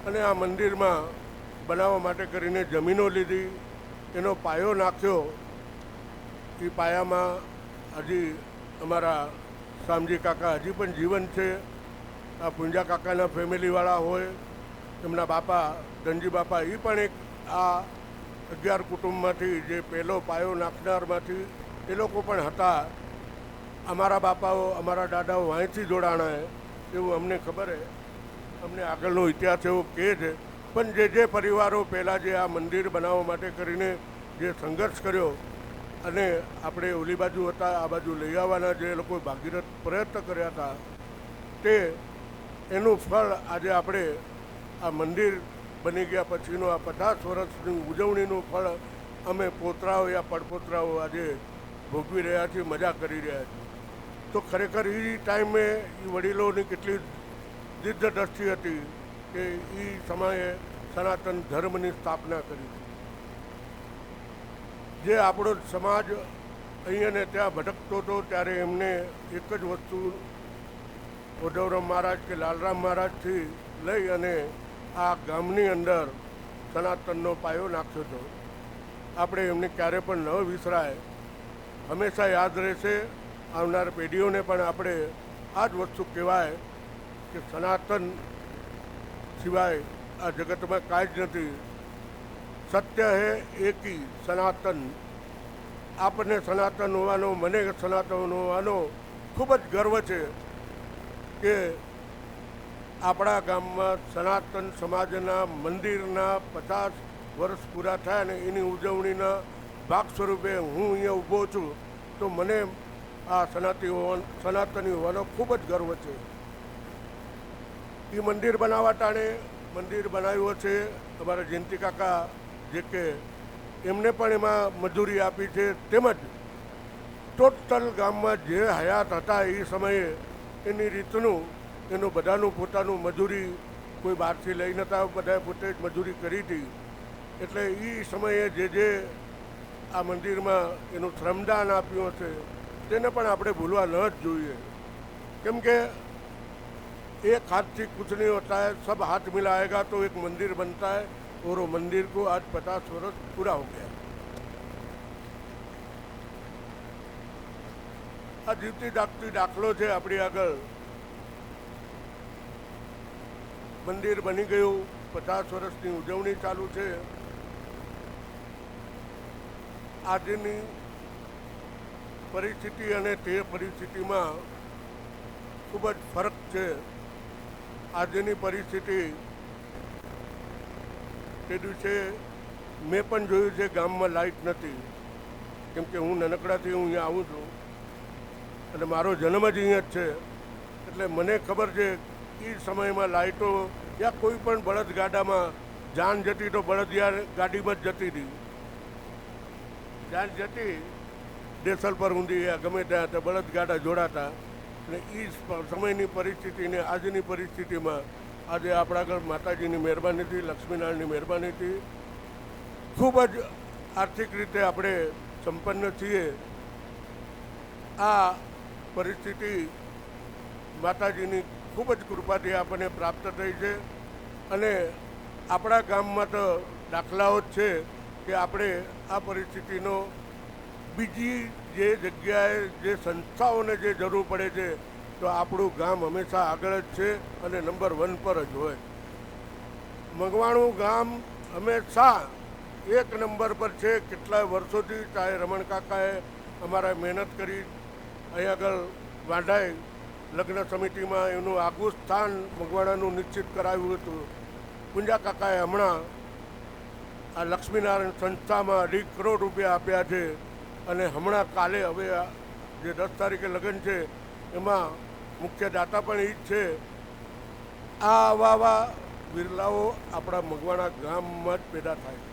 અને આ મંદિરમાં બનાવવા માટે કરીને જમીનો લીધી, એનો પાયો નાખ્યો. એ પાયામાં હજી અમારા શામજી કાકા હજી પણ જીવન છે. આ પુંજા કાકાના ફેમિલીવાળા હોય, એમના બાપા ધનજી બાપા, એ પણ એક આ 11 કુટુંબમાંથી જે પહેલો પાયો નાખનારમાંથી એ લોકો પણ હતા. અમારા બાપાઓ, અમારા દાદાઓ અહીંથી જોડાણા એવું અમને ખબર છે. અમને આગળનો ઇતિહાસ એવો કહે છે. પણ જે પરિવારો પહેલાં જે આ મંદિર બનાવવા માટે કરીને જે સંઘર્ષ કર્યો અને આપણે ઓલી બાજુ હતા આ બાજુ લઈ આવવાના જે લોકો ભાગીરથ પ્રયત્ન કર્યા હતા, તે એનું ફળ આજે આપણે આ મંદિર બની ગયા પછીનો આ 50 વર્ષની ઉજવણીનું ફળ અમે પોતરાઓ યા પડપોતરાઓ આજે ભોગવી રહ્યા છીએ, મજા કરી રહ્યા છીએ. તો ખરેખર એ ટાઈમે એ વડીલોની કેટલી જિદ્દ દ્રષ્ટિ હતી કે એ સમયે સનાતન ધર્મની સ્થાપના કરી. જે આપણો સમાજ અહીંયા ને ત્યાં ભટકતો હતો ત્યારે એમને એક જ વસ્તુ ઉદ્ધવરામ મહારાજ કે લાલરામ મહારાજથી લઈ અને આ ગામની અંદર સનાતનનો પાયો નાખ્યો હતો. આપણે એમને ક્યારે પણ ન વિસરાય, હંમેશા યાદ રહેશે. આવનાર પેઢીઓને પણ આપણે આ જ વસ્તુ કહેવાય કે સનાતન સિવાય આ જગતમાં કાંઈ જ નથી. સત્ય હે એકી સનાતન. આપણને સનાતન હોવાનો, મને સનાતન હોવાનો ખૂબ જ ગર્વ છે કે આપણા ગામમાં સનાતન સમાજના મંદિરના 50 વર્ષ પૂરા થયા ને એની ઉજવણીના ભાગ સ્વરૂપે હું અહીંયા ઊભો છું. તો મને આ સનાતની હોવાનો ખૂબ જ ગર્વ છે. એ મંદિર બનાવવા ટાણે મંદિર બનાવ્યું છે અમારા જયંતિ કાકા, જે કે એમને પણ એમાં મજૂરી આપી છે. તેમજ ટોટલ ગામમાં જે હયાત હતા એ સમયે એની રીતનું એનું બધાનું પોતાનું મજૂરી, કોઈ બહારથી લઈ નહોતા, બધાએ પોતે જ મજૂરી કરી હતી. એટલે એ સમયે જે આ મંદિરમાં એનું શ્રમદાન આપ્યું હશે તેને પણ આપણે ભૂલવા ન જ જોઈએ. કેમ કે एक हाथ से कुछ नहीं होता है, सब हाथ मिलाएगा तो एक मंदिर बनता है. और वो मंदिर को आज 50 वर्ष पूरा हो गया. આ જીવતી જાગતી દાખલો છે આપણી આગળ. મંદિર બની ગયું, 50 વર્ષની ઉજવણી ચાલુ છે. આજની પરિસ્થિતિ અને તે પરિસ્થિતિમાં ખૂબ જ ફરક છે. આજની પરિસ્થિતિ તે દિવસે મેં પણ જોયું છે ગામમાં લાઇટ નથી. કેમ કે હું નાનકડાથી હું અહીંયા આવું છું અને મારો જન્મ જ અહીંયા જ છે. એટલે મને ખબર છે એ સમયમાં લાઇટો યા કોઈ પણ બળદ ગાડામાં જાન જતી તો બળદ ગાડીમાં જ જતી હતી. જાન જતી દેસલ પર ઊંધી યા ગમે ત્યાં તો બળદ ગાડા જોડાતા. અને એ સમયની પરિસ્થિતિને આજની પરિસ્થિતિમાં આજે આપણા આગળ માતાજીની મહેરબાનીથી, લક્ષ્મીનારાયણની મહેરબાનીથી ખૂબ જ આર્થિક રીતે આપણે સંપન્ન છીએ. આ પરિસ્થિતિ માતાજીની ખૂબ જ કૃપાથી આપણને પ્રાપ્ત થઈ છે. અને આપણા ગામમાં તો દાખલાઓ જ છે કે આપણે આ પરિસ્થિતિનો બીજી જે જગ્યાએ જે સંસ્થાઓને જે જરૂર પડે છે તો આપણું ગામ હંમેશા આગળ જ છે અને નંબર 1 પર જ હોય. મગવાણું ગામ હંમેશા 1 નંબર પર છે. કેટલાય વર્ષોથી ચાહે રમણ કાકાએ અમારા મહેનત કરી અહીં આગળ વાંઢાઈ લગ્ન સમિતિમાં એનું આગવું સ્થાન મગવાણાનું નિશ્ચિત કરાવ્યું હતું. પુંજા કાકાએ હમણાં આ લક્ષ્મીનારાયણ સંસ્થામાં 2.5 કરોડ રૂપિયા આપ્યા છે. અને હમણાં કાલે હવે જે 10 તારીખે લગ્ન છે એમાં મુખ્ય દાતા પણ એ જ છે. આવા બિરલાઓ આપણા મગવાણા ગામમાં જ પેદા થાય છે.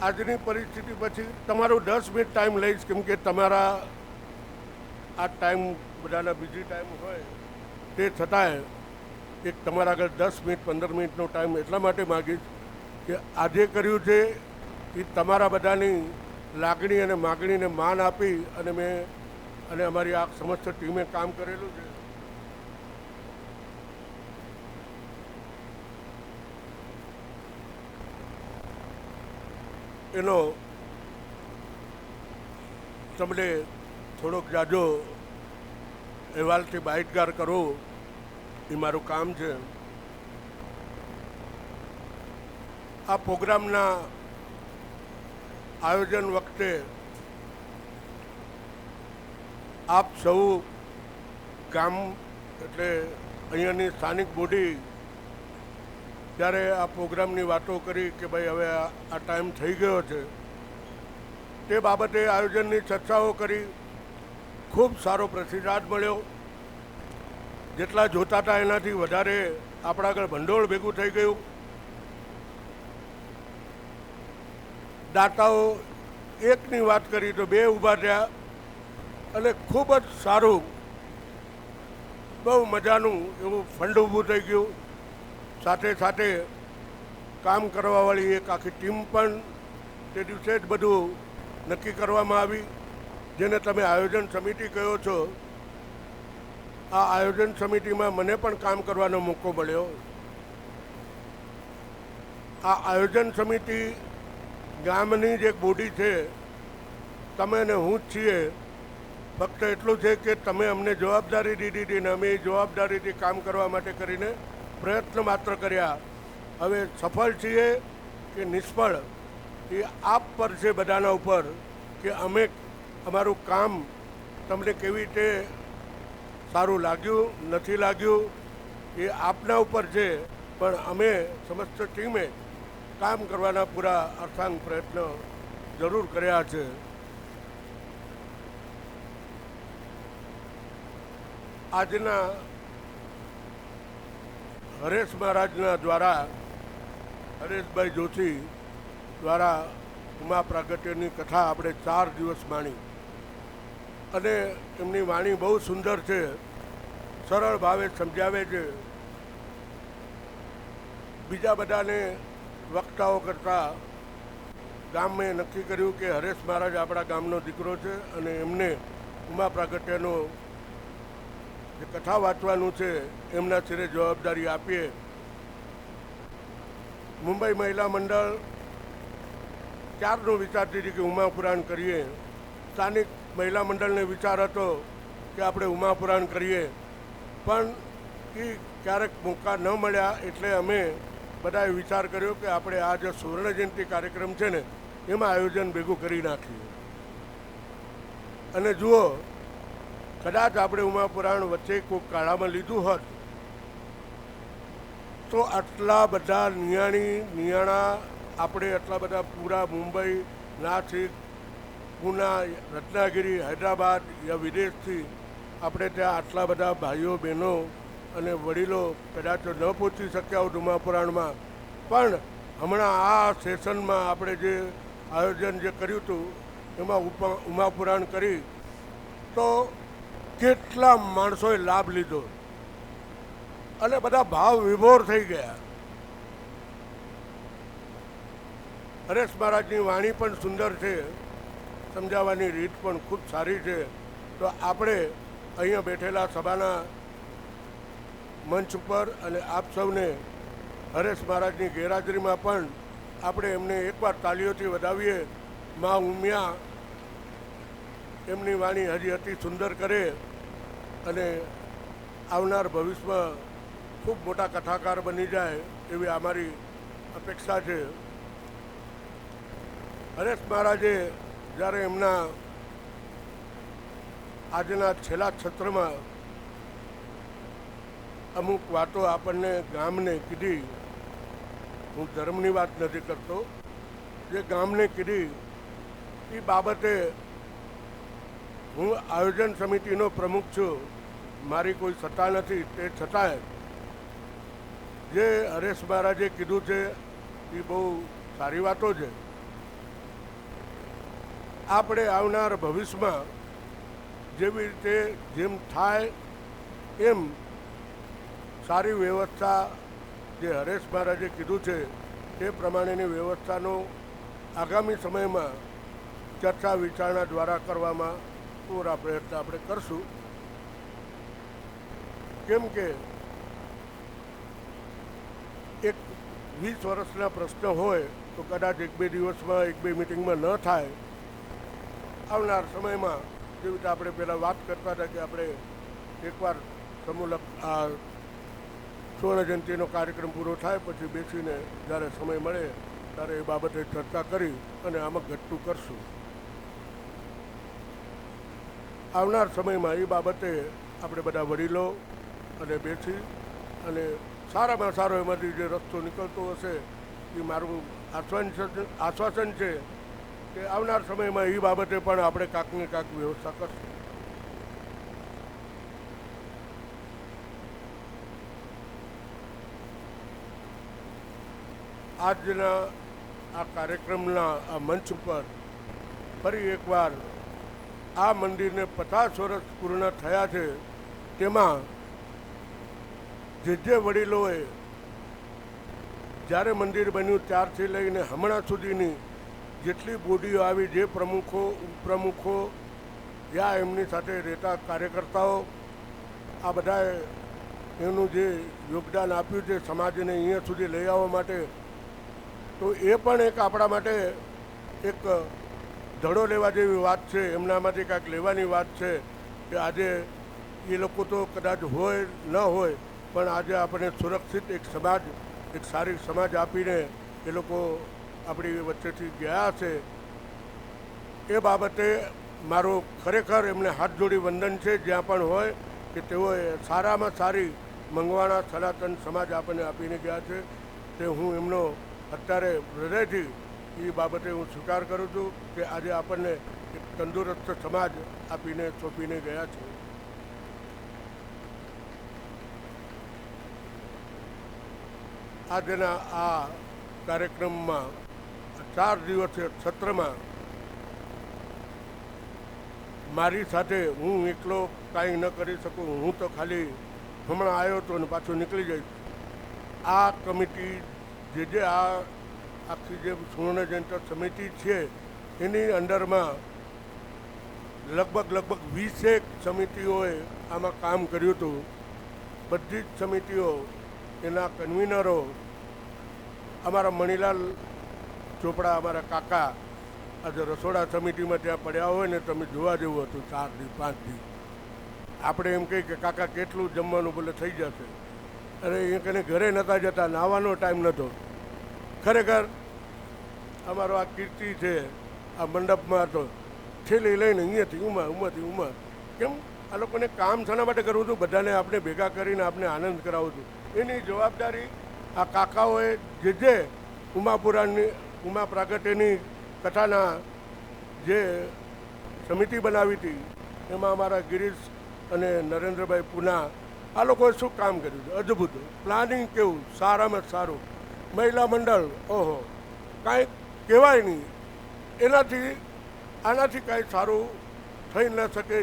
આજની પરિસ્થિતિ પછી તમારો 10 મિનિટ ટાઈમ લઈશ, કેમ કે તમારા આ ટાઈમ બધાના બીજી ટાઈમ હોય તે છતાંય એક તમારા આગળ 10 મિનિટ 15 મિનિટનો ટાઈમ એટલા માટે માગીશ કે આજે કર્યું છે એ તમારા બધાની લાગણી અને માગણીને માન આપી અને મેં અને અમારી આ સમસ્ત ટીમે કામ કરેલું છે. એનો તમને થોડોક જાજો અહેવાલથી માહિતગાર કરો એ મારું કામ છે. આ પ્રોગ્રામના આયોજન વખતે આપ સૌ ગામ એટલે અહીંયાની સ્થાનિક બોડી ત્યારે આ પ્રોગ્રામની વાતો કરી કે ભાઈ હવે આ ટાઈમ થઈ ગયો છે, તે બાબતે આયોજનની ચર્ચાઓ કરી. ખૂબ સારો પ્રતિસાદ મળ્યો. જેટલા જોતા હતા એનાથી વધારે આપણા આગળ ભંડોળ ભેગું થઈ ગયું. દાતાઓ એકની વાત કરી તો બે ઊભા થયા અને ખૂબ જ સારું, બહુ મજાનું એવું ફંડ ઊભું થઈ ગયું. સાથે સાથે કામ કરવાવાળી એક આખી ટીમ પણ તે દિવસે જ બધું નક્કી કરવામાં આવી, જેને તમે આયોજન સમિતિ કહો છો. આ આયોજન સમિતિમાં મને પણ કામ કરવાનો મોકો મળ્યો. આ આયોજન સમિતિ ગામની જ એક બોડી છે. તમે ને હું જ છીએ. ફક્ત એટલું છે કે તમે અમને જવાબદારી દીધી હતી ને અમે એ જવાબદારીથી કામ કરવા માટે કરીને પ્રયત્ન માત્ર કર્યા. હવે સફળ છીએ કે નિષ્ફળ એ આપ પર છે, બધાના ઉપર, કે અમે અમારું કામ તમને કેવી રીતે સારું લાગ્યું નથી લાગ્યું એ આપના ઉપર છે. પણ અમે સમસ્ત ટીમે કામ કરવાના પૂરા અર્થાંગ પ્રયત્ન જરૂર કર્યા છે. આજના હરેશ મહારાજના દ્વારા, હરેશભાઈ જોશી દ્વારા ઉમા પ્રાગટ્યની કથા આપણે 4 દિવસ માણી અને એમની વાણી બહુ સુંદર છે, સરળ ભાવે સમજાવે છે. બીજા બધાને વક્તાઓ કરતાં ગામે નક્કી કર્યું કે હરેશ મહારાજ આપણા ગામનો દીકરો છે અને એમને ઉમા પ્રાગટ્યનો જે કથા વાંચવાનું છે એમના સિરે જવાબદારી આપીએ. મુંબઈ મહિલા મંડળ ક્યારનું વિચારતી હતી કે ઉમા પુરાણ કરીએ. સ્થાનિક મહિલા મંડળને વિચાર હતો કે આપણે ઉમા પુરાણ કરીએ, પણ એ ક્યારેક મોકા ન મળ્યા એટલે અમે બધાએ વિચાર કર્યો કે આપણે આ જે સુવર્ણ જયંતિ કાર્યક્રમ છે ને એમાં આયોજન ભેગું કરી નાખીએ. અને જુઓ, કદાચ આપણે ઉમા પુરાણ વચ્ચે કોઈ કાળામાં લીધું હોત તો આટલા બધા નિયાણા આપણે આટલા બધા પૂરા મુંબઈ, નાસિક, પૂના, રત્નાગીરી, હૈદરાબાદ યા વિદેશથી આપણે ત્યાં આટલા બધા ભાઈઓ બહેનો અને વડીલો કદાચ ન પહોંચી શક્યા હોત ઉમા પુરાણમાં. પણ હમણાં આ સેશનમાં આપણે જે આયોજન જે કર્યું હતું એમાં ઉમા પુરાણ કરી તો કેટલા માણસોએ લાભ લીધો અને બધા ભાવ વિભોર થઈ ગયા. હરેશ મહારાજની વાણી પણ સુંદર છે, સમજાવવાની રીત પણ ખૂબ સારી છે. તો આપણે અહીંયા બેઠેલા સભાના મંચ ઉપર અને આપ સૌને હરેશ મહારાજની ગેરહાજરીમાં પણ આપણે એમને એકવાર તાળીઓથી વધાવીએ. મા ઉમિયા એમની વાણી હજી અતિ સુંદર કરે અને આવનાર ભવિષ્યમાં ખૂબ મોટા કથાકાર બની જાય એવી અમારી અપેક્ષા છે. હરેશ મહારાજે જ્યારે એમના આજના છેલ્લા સત્રમાં અમુક વાતો આપણને ગામને કીધી, હું ધર્મની વાત નથી કરતો, જે ગામને કીધી એ બાબતે હું આયોજન સમિતિનો પ્રમુખ છું, મારી કોઈ સત્તા નથી. તે છતાંય જે હરેશ મહારાજે કીધું છે એ બહુ સારી વાતો છે. આપણે આવનાર ભવિષ્યમાં જેવી રીતે જેમ થાય એમ સારી વ્યવસ્થા જે હરેશ મહારાજે કીધું છે તે પ્રમાણેની વ્યવસ્થાનો આગામી સમયમાં ચર્ચા વિચારણા દ્વારા કરવામાં પૂરા પ્રયત્ન આપણે કરશું. કેમ કે એક 20 વર્ષના પ્રશ્ન હોય તો કદાચ 1-2 દિવસમાં 1-2 મિટિંગમાં ન થાય. આવનાર સમયમાં જેવી રીતે આપણે પહેલાં વાત કરતા હતા કે આપણે એકવાર સમૂહ આ સુવર્ણ જયંતિનો કાર્યક્રમ પૂરો થાય પછી બેસીને જ્યારે સમય મળે ત્યારે એ બાબતે ચર્ચા કરી અને આમાં ઘટતું કરશું. આવનાર સમયમાં એ બાબતે આપણે બધા વડીલો અને બેસી અને સારામાં સારો એમાંથી જે રસ્તો નીકળતો હશે એ મારું આશ્વાસન છે કે આવનાર સમયમાં એ બાબતે પણ આપણે કાંકને કાંક વ્યવસ્થા કરશું. આજના આ કાર્યક્રમના આ મંચ ઉપર ફરી એકવાર આ મંદિરને 50 વર્ષ પૂર્ણ થયા છે. તેમાં જે વડીલોએ જ્યારે મંદિર બન્યું ત્યારથી લઈને હમણાં સુધીની જેટલી બોડીઓ આવી, જે પ્રમુખો ઉપપ્રમુખો યા એમની સાથે રહેતા કાર્યકર્તાઓ, આ બધાએ એનું જે યોગદાન આપ્યું છે સમાજને અહીંયા સુધી લઈ આવવા માટે, તો એ પણ એક આપણા માટે એક ધડો લેવા જેવી વાત છે. એમનામાંથી કાંઈક લેવાની વાત છે કે આજે એ લોકો તો કદાચ હોય ન હોય પણ આજે આપણે સુરક્ષિત એક સમાજ, એક સારી સમાજ આપીને એ લોકો આપણી વચ્ચેથી ગયા છે. એ બાબતે મારો ખરેખર એમને હાથ જોડી વંદન છે જ્યાં પણ હોય કે તેઓએ સારામાં સારી મંગવાણા સનાતન સમાજ આપણને આપીને ગયા છે. તે હું એમનો અત્યારે હૃદયથી એ બાબતે હું સ્વીકાર કરું છું કે આજે આપણને એક તંદુરસ્ત સમાજ આપીને સોંપીને ગયા છે. આજના આ કાર્યક્રમમાં 4 દિવસીય સત્રમાં મારી સાથે હું એકલો કાંઈ ન કરી શકું. હું તો ખાલી હમણાં આવ્યો હતો અને પાછો નીકળી જઈશ. આ કમિટી જે આ આખી જે સુવર્ણ જયંતિ સમિતિ છે એની અંડરમાં લગભગ 20 સમિતિઓએ આમાં કામ કર્યું હતું. બધી જ સમિતિઓ, એના કન્વીનરો, અમારા મણીલાલ ચોપડા, અમારા કાકા આજે રસોડા સમિતિમાં ત્યાં પડ્યા હોય ને તમે જોવા જેવું હતું. 4 દી 5 દી આપણે એમ કહીએ કે કાકા કેટલું જમવાનું બોલે થઈ જશે. અરે એ કને ઘરે નહોતા જતા, નાહવાનો ટાઈમ નહોતો. ખરેખર અમારો આ કીર્તિ છે આ મંડપમાં હતો, થેલી લઈને અહીંયાથી ઉમાં કેમ આ લોકોને કામ શાના માટે કરવું હતું? બધાને આપણે ભેગા કરીને આપણે આનંદ કરાવવું હતું. એની જવાબદારી આ કાકાઓએ જે ઉમા પ્રાગટ્યની કથાના જે સમિતિ બનાવી હતી એમાં અમારા ગિરીશ અને નરેન્દ્રભાઈ પૂના આ લોકોએ શું કામ કર્યું છે? અદ્ભુત પ્લાનિંગ, કેવું સારામાં સારું. મહિલા મંડળ, ઓહો, કાંઈ કહેવાય નહીં. આનાથી કાંઈ સારું થઈ ન શકે.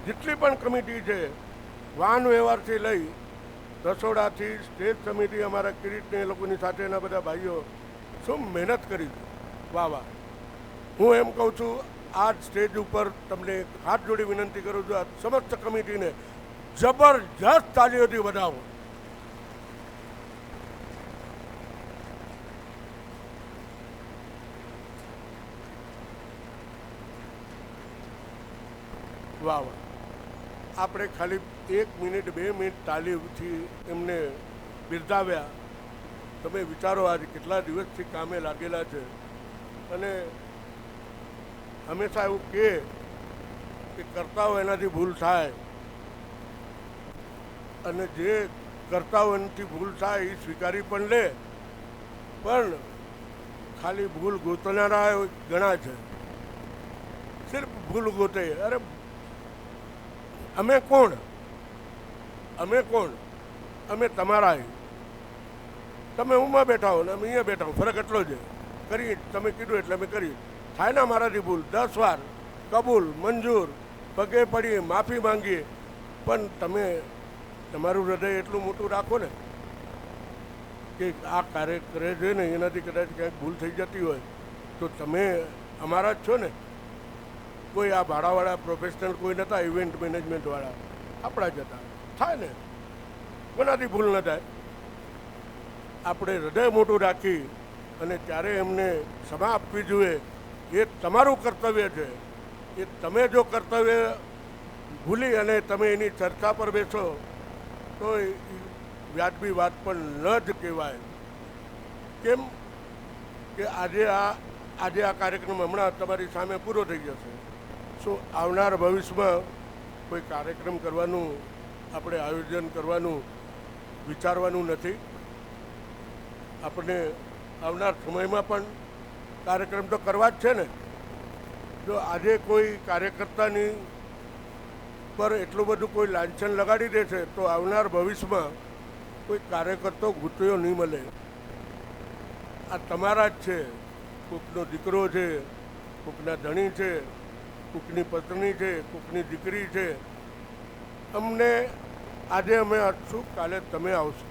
જેટલી પણ કમિટી છે, વાહન વ્યવહારથી લઈ રસોડાથી સ્ટેજ સમિતિ, અમારા કિરીટને એ લોકોની સાથેના બધા ભાઈઓ શું મહેનત કરી. વાહ વાહ. હું એમ કહું છું આ સ્ટેજ ઉપર તમને હાથ જોડી વિનંતી કરું છું, આ સમસ્ત કમિટીને જબરજસ્ત તાળીઓથી વધાવો. વાહ વાહ. આપણે ખાલી 1 મિનિટ 2 મિનિટ તાલીથી એમને બિરદાવ્યા. તમે વિચારો આજે કેટલા દિવસથી કામે લાગેલા છે અને હંમેશા એવું કે કરતાઓ એનાથી ભૂલ થાય અને જે કરતાઓ એનાથી ભૂલ થાય એ સ્વીકારી પણ લે, પણ ખાલી ભૂલ ગોતનારા ઘણા છે. સિર્ફ ભૂલ ગોતે. અરે અમે કોણ? અમે તમારા. તમે ઉમાં બેઠા હો ને અમે અહીંયા બેઠા હો, ફરક એટલો જ કરીએ. તમે કીધું એટલે અમે કરીએ. થાય ને મારાથી ભૂલ 10 વાર કબૂલ, મંજૂર, પગે પડીએ, માફી માંગીએ, પણ તમે તમારું હૃદય એટલું મોટું રાખો ને કે આ કાર્ય કરે છે ને એનાથી કદાચ ક્યાંક ભૂલ થઈ જતી હોય તો તમે અમારા જ છો ને. કોઈ આ ભાડાવાળા પ્રોફેશનલ કોઈ નહોતા, ઇવેન્ટ મેનેજમેન્ટવાળા આપણા જ હતા. થાય ને, કોનાથી ભૂલ ન થાય? આપણે હૃદય મોટું રાખી અને ત્યારે એમને ક્ષમા આપવી જોઈએ. એ તમારું કર્તવ્ય છે. એ તમે જો કર્તવ્ય ભૂલી અને તમે એની ચર્ચા પર બેસો તો એ વ્યાજબી વાત પણ ન જ કહેવાય. કેમ કે આજે આ કાર્યક્રમ હમણાં તમારી સામે પૂરો થઈ જશે. શું આવનાર ભવિષ્યમાં કોઈ કાર્યક્રમ કરવાનું, આપણે આયોજન કરવાનું વિચારવાનું નથી? આપણે આવનાર સમયમાં પણ કાર્યક્રમ તો કરવા જ છે ને. જો આજે કોઈ કાર્યકર્તાની પર એટલું બધું કોઈ લાંછન લગાડી દે છે તો આવનાર ભવિષ્યમાં કોઈ કાર્યકર્તો ગુત્યો નહીં મળે. આ તમારા જ છે. કોકનો દીકરો છે, કોકના ધણી છે, કોકની પત્ની છે, કોકની દીકરી છે. અમને આજે અમે આવશું, કાલે તમે આવશો.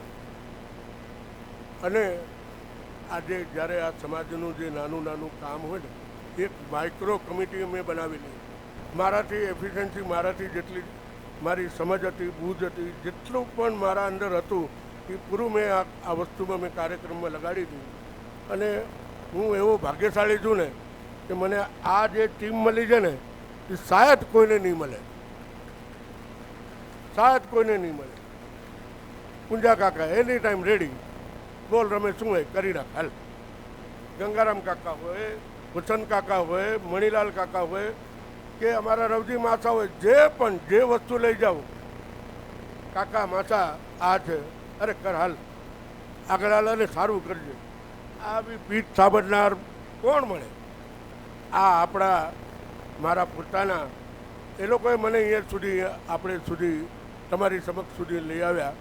અને આજે જ્યારે આ સમાજનું જે નાનું નાનું કામ હોય ને, એક માઇક્રો કમિટી અમે બનાવેલી. મારાથી એફિશિયન્સી, મારાથી જેટલી મારી સમજ હતી, બૂઝ હતી, જેટલું પણ મારા અંદર હતું એ પૂરું મેં આ વસ્તુમાં મેં કાર્યક્રમમાં લગાડી દીધું. અને હું એવો ભાગ્યશાળી છું ને કે મને આ જે ટીમ મળી છે ને એ શાયદ કોઈને નહીં મળે, શાયદ કોઈને નહીં મળે. પૂંજા કાકા એની ટાઈમ રેડી, બોલ રમેશ શું હોય કરી નાખ હાલ. ગંગારામ કાકા હોય, વસંત કાકા હોય, મણીલાલ કાકા હોય કે અમારા રવજી માસા હોય, જે પણ જે વસ્તુ લઈ જાઓ, કાકા માસા આ છે, અરે કર હાલ, આગળ હાલ અને સારું કરજે. આ બી પીઠ સાંભળનાર કોણ મળે? આ આપણા મારા પોતાના એ લોકોએ મને અહીંયા સુધી, આપણે સુધી, તમારી સમક્ષ સુધી લઈ આવ્યા.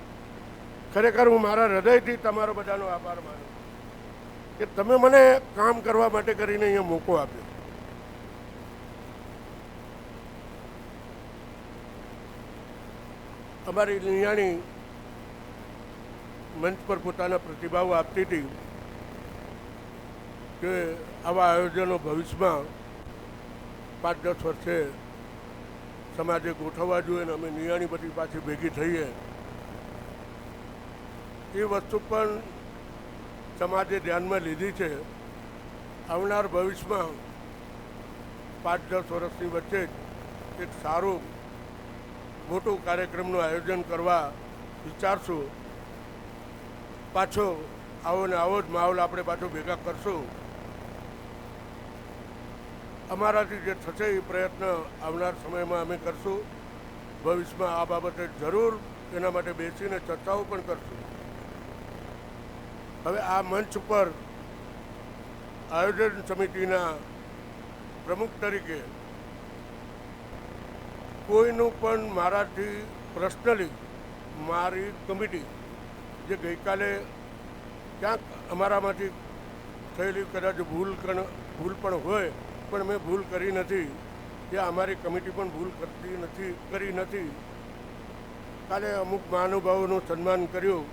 ખરેખર હું મારા હૃદયથી તમારો બધાનો આભાર માનું કે તમે મને કામ કરવા માટે કરીને અહીંયા મોકો આપ્યો. અમારી નિયાણી મંચ પર પોતાના પ્રતિભાવ આપતી હતી કે આવા આયોજનો ભવિષ્યમાં 5-10 વર્ષે સમાજે ગોઠવવા જોઈએ ને અમે નિયાણી બધી પાછી ભેગી થઈએ. એ વસ્તુ પણ સમાજે ધ્યાનમાં લીધી છે. આવનાર ભવિષ્યમાં 5-10 વર્ષની વચ્ચે જ એક સારું મોટું કાર્યક્રમનું આયોજન કરવા વિચારશું. પાછો આવો ને આવો જ માહોલ આપણે પાછો ભેગા કરશું. અમારાથી જે થશે એ પ્રયત્ન આવનાર સમયમાં અમે કરશું. ભવિષ્યમાં આ બાબતે જરૂર એના માટે બેસીને ચર્ચાઓ પણ કરશું. હવે આ મંચ પર આયોજન સમિતિના પ્રમુખ તરીકે કોઈનું પણ મારાથી પર્સનલી મારી કમિટી જે ગઈકાલે ક્યાંક અમારામાંથી થયેલી કદાચ ભૂલ પણ હોય, પણ મેં ભૂલ કરી નથી, ત્યાં અમારી કમિટી પણ ભૂલ કરી નથી. કાલે અમુક મહાનુભાવોનું સન્માન કર્યું,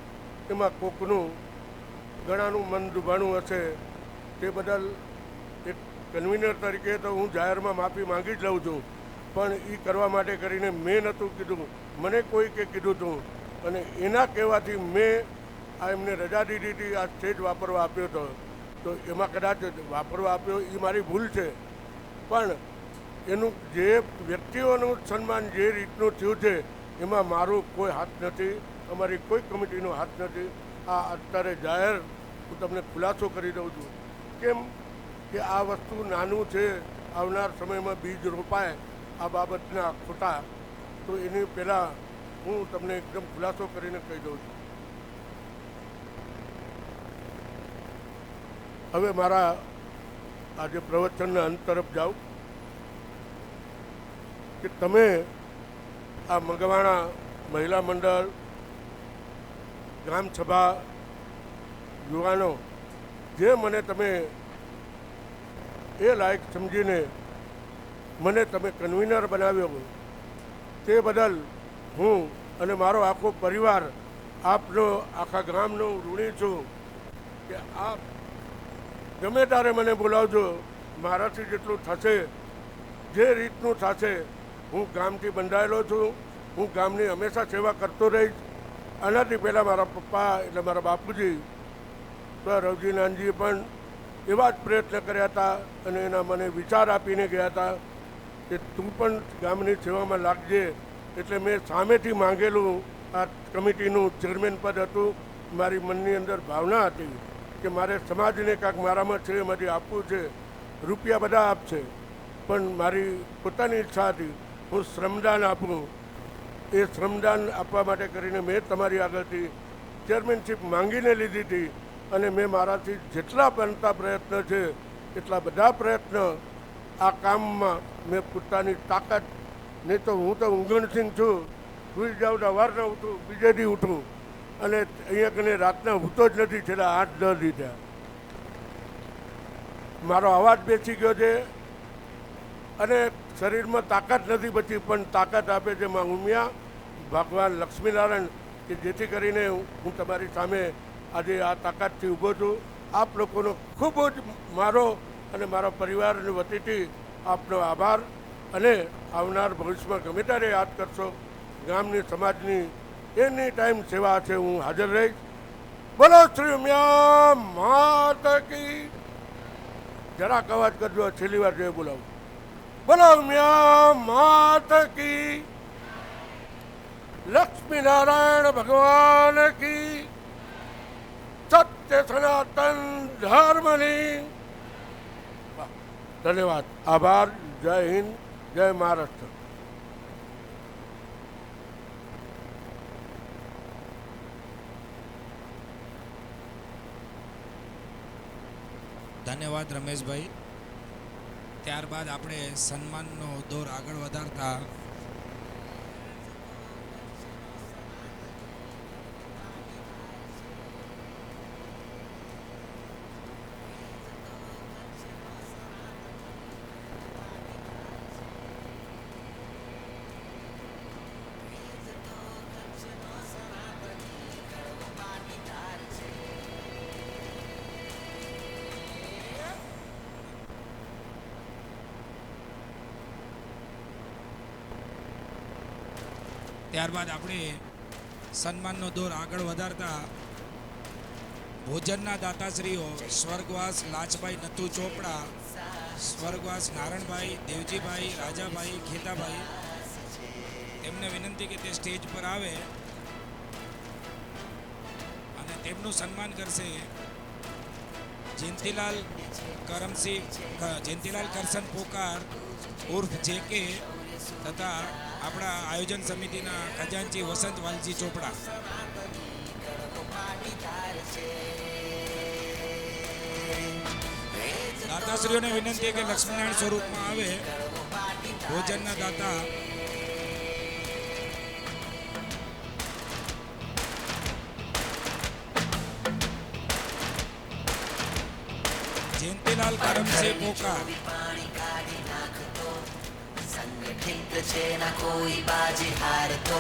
એમાં કોકનું ઘણાનું મન દુભાણું હશે. તે બદલ એક કન્વીનર તરીકે તો હું જાહેરમાં માફી માંગી જ લઉં છું, પણ એ કરવા માટે કરીને મેં નહોતું કીધું, મને કોઈકે કીધું હતું અને એના કહેવાથી મેં આ એમને રજા દીધી હતી, આ સ્ટેજ વાપરવા આપ્યો હતો. તો એમાં કદાચ વાપરવા આપ્યો એ મારી ભૂલ છે, પણ એનું જે વ્યક્તિઓનું સન્માન જે રીતનું થયું છે એમાં મારું કોઈ હાથ નથી, અમારી કોઈ કમિટીનો હાથ નથી. આ અત્યારે જાહેર હું તમને ખુલાસો કરી દઉં છું. કેમ કે આ વસ્તુ નાનું છે, આવનાર સમયમાં બીજ રોપાય આ બાબતના ખોટા, તો એની પહેલાં હું તમને એકદમ ખુલાસો કરીને કહી દઉં છું. હવે મારા આજે પ્રવચનના અંત તરફ જાઉં કે તમે આ મગવાણા મહિલા મંડળ, ગ્રામ સભા, યુવાનો જે મને તમે એ લાયક સમજીને મને તમે કન્વીનર બનાવ્યો, તે બદલ હું અને મારો આખો પરિવાર આપનો, આખા ગામનો ઋણી છું કે આપ ગમે ત્યારે મને બોલાવજો. મારાથી જેટલું થશે, જે રીતનું થશે, હું ગામથી બંધાયેલો છું, હું ગામની હંમેશા સેવા કરતો રહીશ. આનાથી પહેલાં મારા પપ્પા એટલે મારા બાપુજી તો રવજીનાનજીએ પણ એવા જ પ્રયત્ન કર્યા હતા અને એના મને વિચાર આપીને ગયા હતા કે તું પણ ગામની સેવામાં લાગજે. એટલે મેં સામેથી માંગેલું આ કમિટીનું ચેરમેન પદ હતું. મારી મનની અંદર ભાવના હતી કે મારે સમાજને કાંઈક મારામાં છે એમાંથી આપવું છે. રૂપિયા બધા આપશે, પણ મારી પોતાની ઈચ્છા હતી હું શ્રમદાન આપું. એ શ્રમદાન આપવા માટે કરીને મેં તમારી આગળથી ચેરમેનશીપ માંગીને લીધી હતી અને મેં મારાથી જેટલા બનતા પ્રયત્ન છે એટલા બધા પ્રયત્ન આ કામમાં મેં પોતાની તાકાત. નહીં તો હું તો ઊંઘણસિંહ છું, સુઈ જાઉં તો સવારના ઉઠું, બીજે દી ઉઠું અને અહીંયા કને રાતના ઊઠતો જ નથી. છેલ્લા 8-10 દી થયા. મારો અવાજ બેસી ગયો છે અને શરીરમાં તાકાત નથી બચી, પણ તાકાત આપે છે માં ઉમિયા ભગવાન લક્ષ્મીનારાયણ, કે જેથી કરીને હું તમારી સામે આજે આ તાકાતથી ઊભો છું. આપ લોકોનો ખૂબ જ મારો અને મારા પરિવારની વતીથી આપનો આભાર. અને આવનાર ભવિષ્યમાં ગમે ત્યારે યાદ કરશો, ગામની સમાજની એની ટાઈમ સેવા છે, હું હાજર રહીશ. બોલો શ્રી ઉમિયા માત કી. જરાક અવાજ કરજો, છેલ્લી વાર જે બોલાવું. બોલો ઉમિયા માત કી. લક્ષ્મીનારાયણ ભગવાન કી. સત્ય સનાતન ધર્મની. ધન્યવાદ, આભાર. જય હિન્દ, જય મહારાષ્ટ્ર. ધન્યવાદ રમેશભાઈ. ત્યારબાદ આપણે સન્માનનો દોર આગળ વધારતા ત્યારબાદ આપણે સન્માનનો દોર આગળ વધારતા ભોજનના દાતાશ્રીઓ સ્વર્ગવાસ લાજભાઈ નથુ ચોપડા, સ્વર્ગવાસ નારણભાઈ, દેવજીભાઈ, રાજાભાઈ, ખેતાભાઈ, તેમને વિનંતી કે તે સ્ટેજ પર આવે અને તેમનું સન્માન કરશે જયંતિલાલ કરશન પોકાર ઉર્ફ જેકે તથા આપણા આયોજન સમિતિના ખજાનચી વસંત વાલજી ચોપડા. દાતાશ્રીઓને વિનંતી કે લક્ષ્મીનારાયણ સ્વરૂપમાં આવે. ભોજનના દાતા જયંતિલાલ કરમસિંહ પોકાર, संगठित छे ना कोई बाजी हारतो,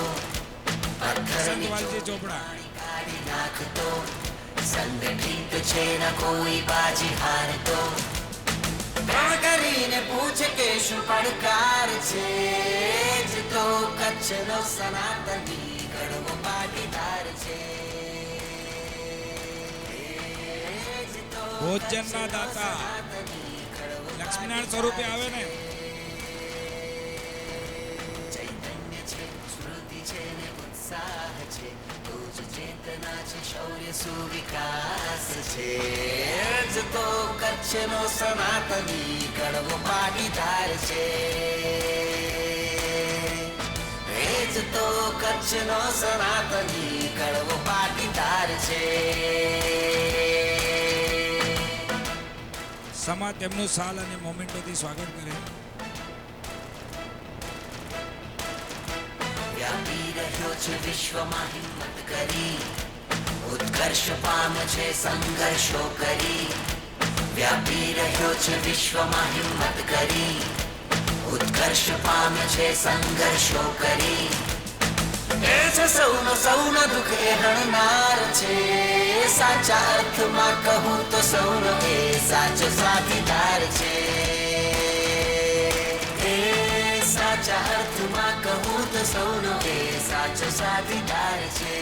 વસંત વાલજી ચોપડા, काढ़ी नाखतो. संगठित छे ना कोई बाजी हारतो. પ્રણ કરીને પૂછે કે શું પડકાર છે. જ તો કચ્છનો સનાતની કડવો પાટીદાર છે. જ તો ભોજનના દાતા લક્ષ્મીનારાયણ સ્વરૂપે આવે ને. ચૈતન્ય છે, સ્મૃતિ છે ને ઉત્સાહ છે. તુજ ચેતના છે, શૌર્ય સુવિકાસ છે. જ તો કચ્છનો સનાતની કડવો પાટીદાર છે. જ તો કચ્છનો સનાતની કડવો પાટીદાર છે. સમાજ તેમનું સાલ અને મોમેન્ટોથી સ્વાગત કરે. વ્યાપી રહ્યો છે વિશ્વમાં હિંમત કરી. ઉત્કર્ષ પામે છે સંઘર્ષો કરી. વ્યાપી રહ્યો છે વિશ્વમાં હિંમત કરી. ઉત્કર્ષ પામે છે સંઘર્ષો કરી. એ છે સૌનો દુઃખ એ હણનાર છે. સાચા અર્થમાં કહું તો સૌનો એ સાચો સાથીદાર છે. એ સાચા અર્થમાં કહું તો સૌનો એ સાચો સાથીદાર છે.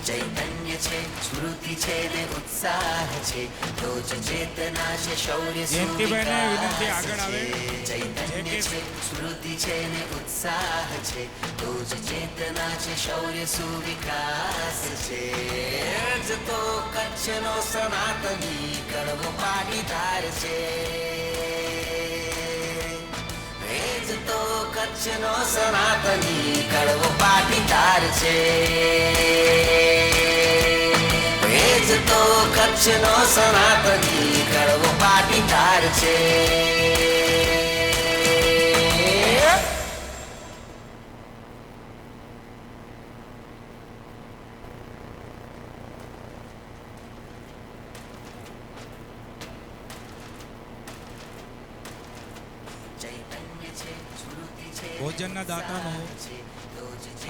ચૈતન્ય છે સ્મૃતિ છે ને ઉત્સાહ છે તો જ ચેતના છે શૌર્ય જયંતિભાઈને વિનંતી આગળ આવે. ચૈતન્ય છે સ્મૃતિ છે ને ઉત્સાહ છે તો જ ચેતના છે શૌર્ય સુવિકાસ છે જ તો કચ્છનો સનાતની કડવો પાટીદાર છે જ તો કચ્છનો સનાતની કડવો પાટીદાર છે જ તો કચ્છનો સનાતની કડવો પાટીદાર છે ચૈતન્ય છે સ્મૃતિ છે ભોજનના દાતાનું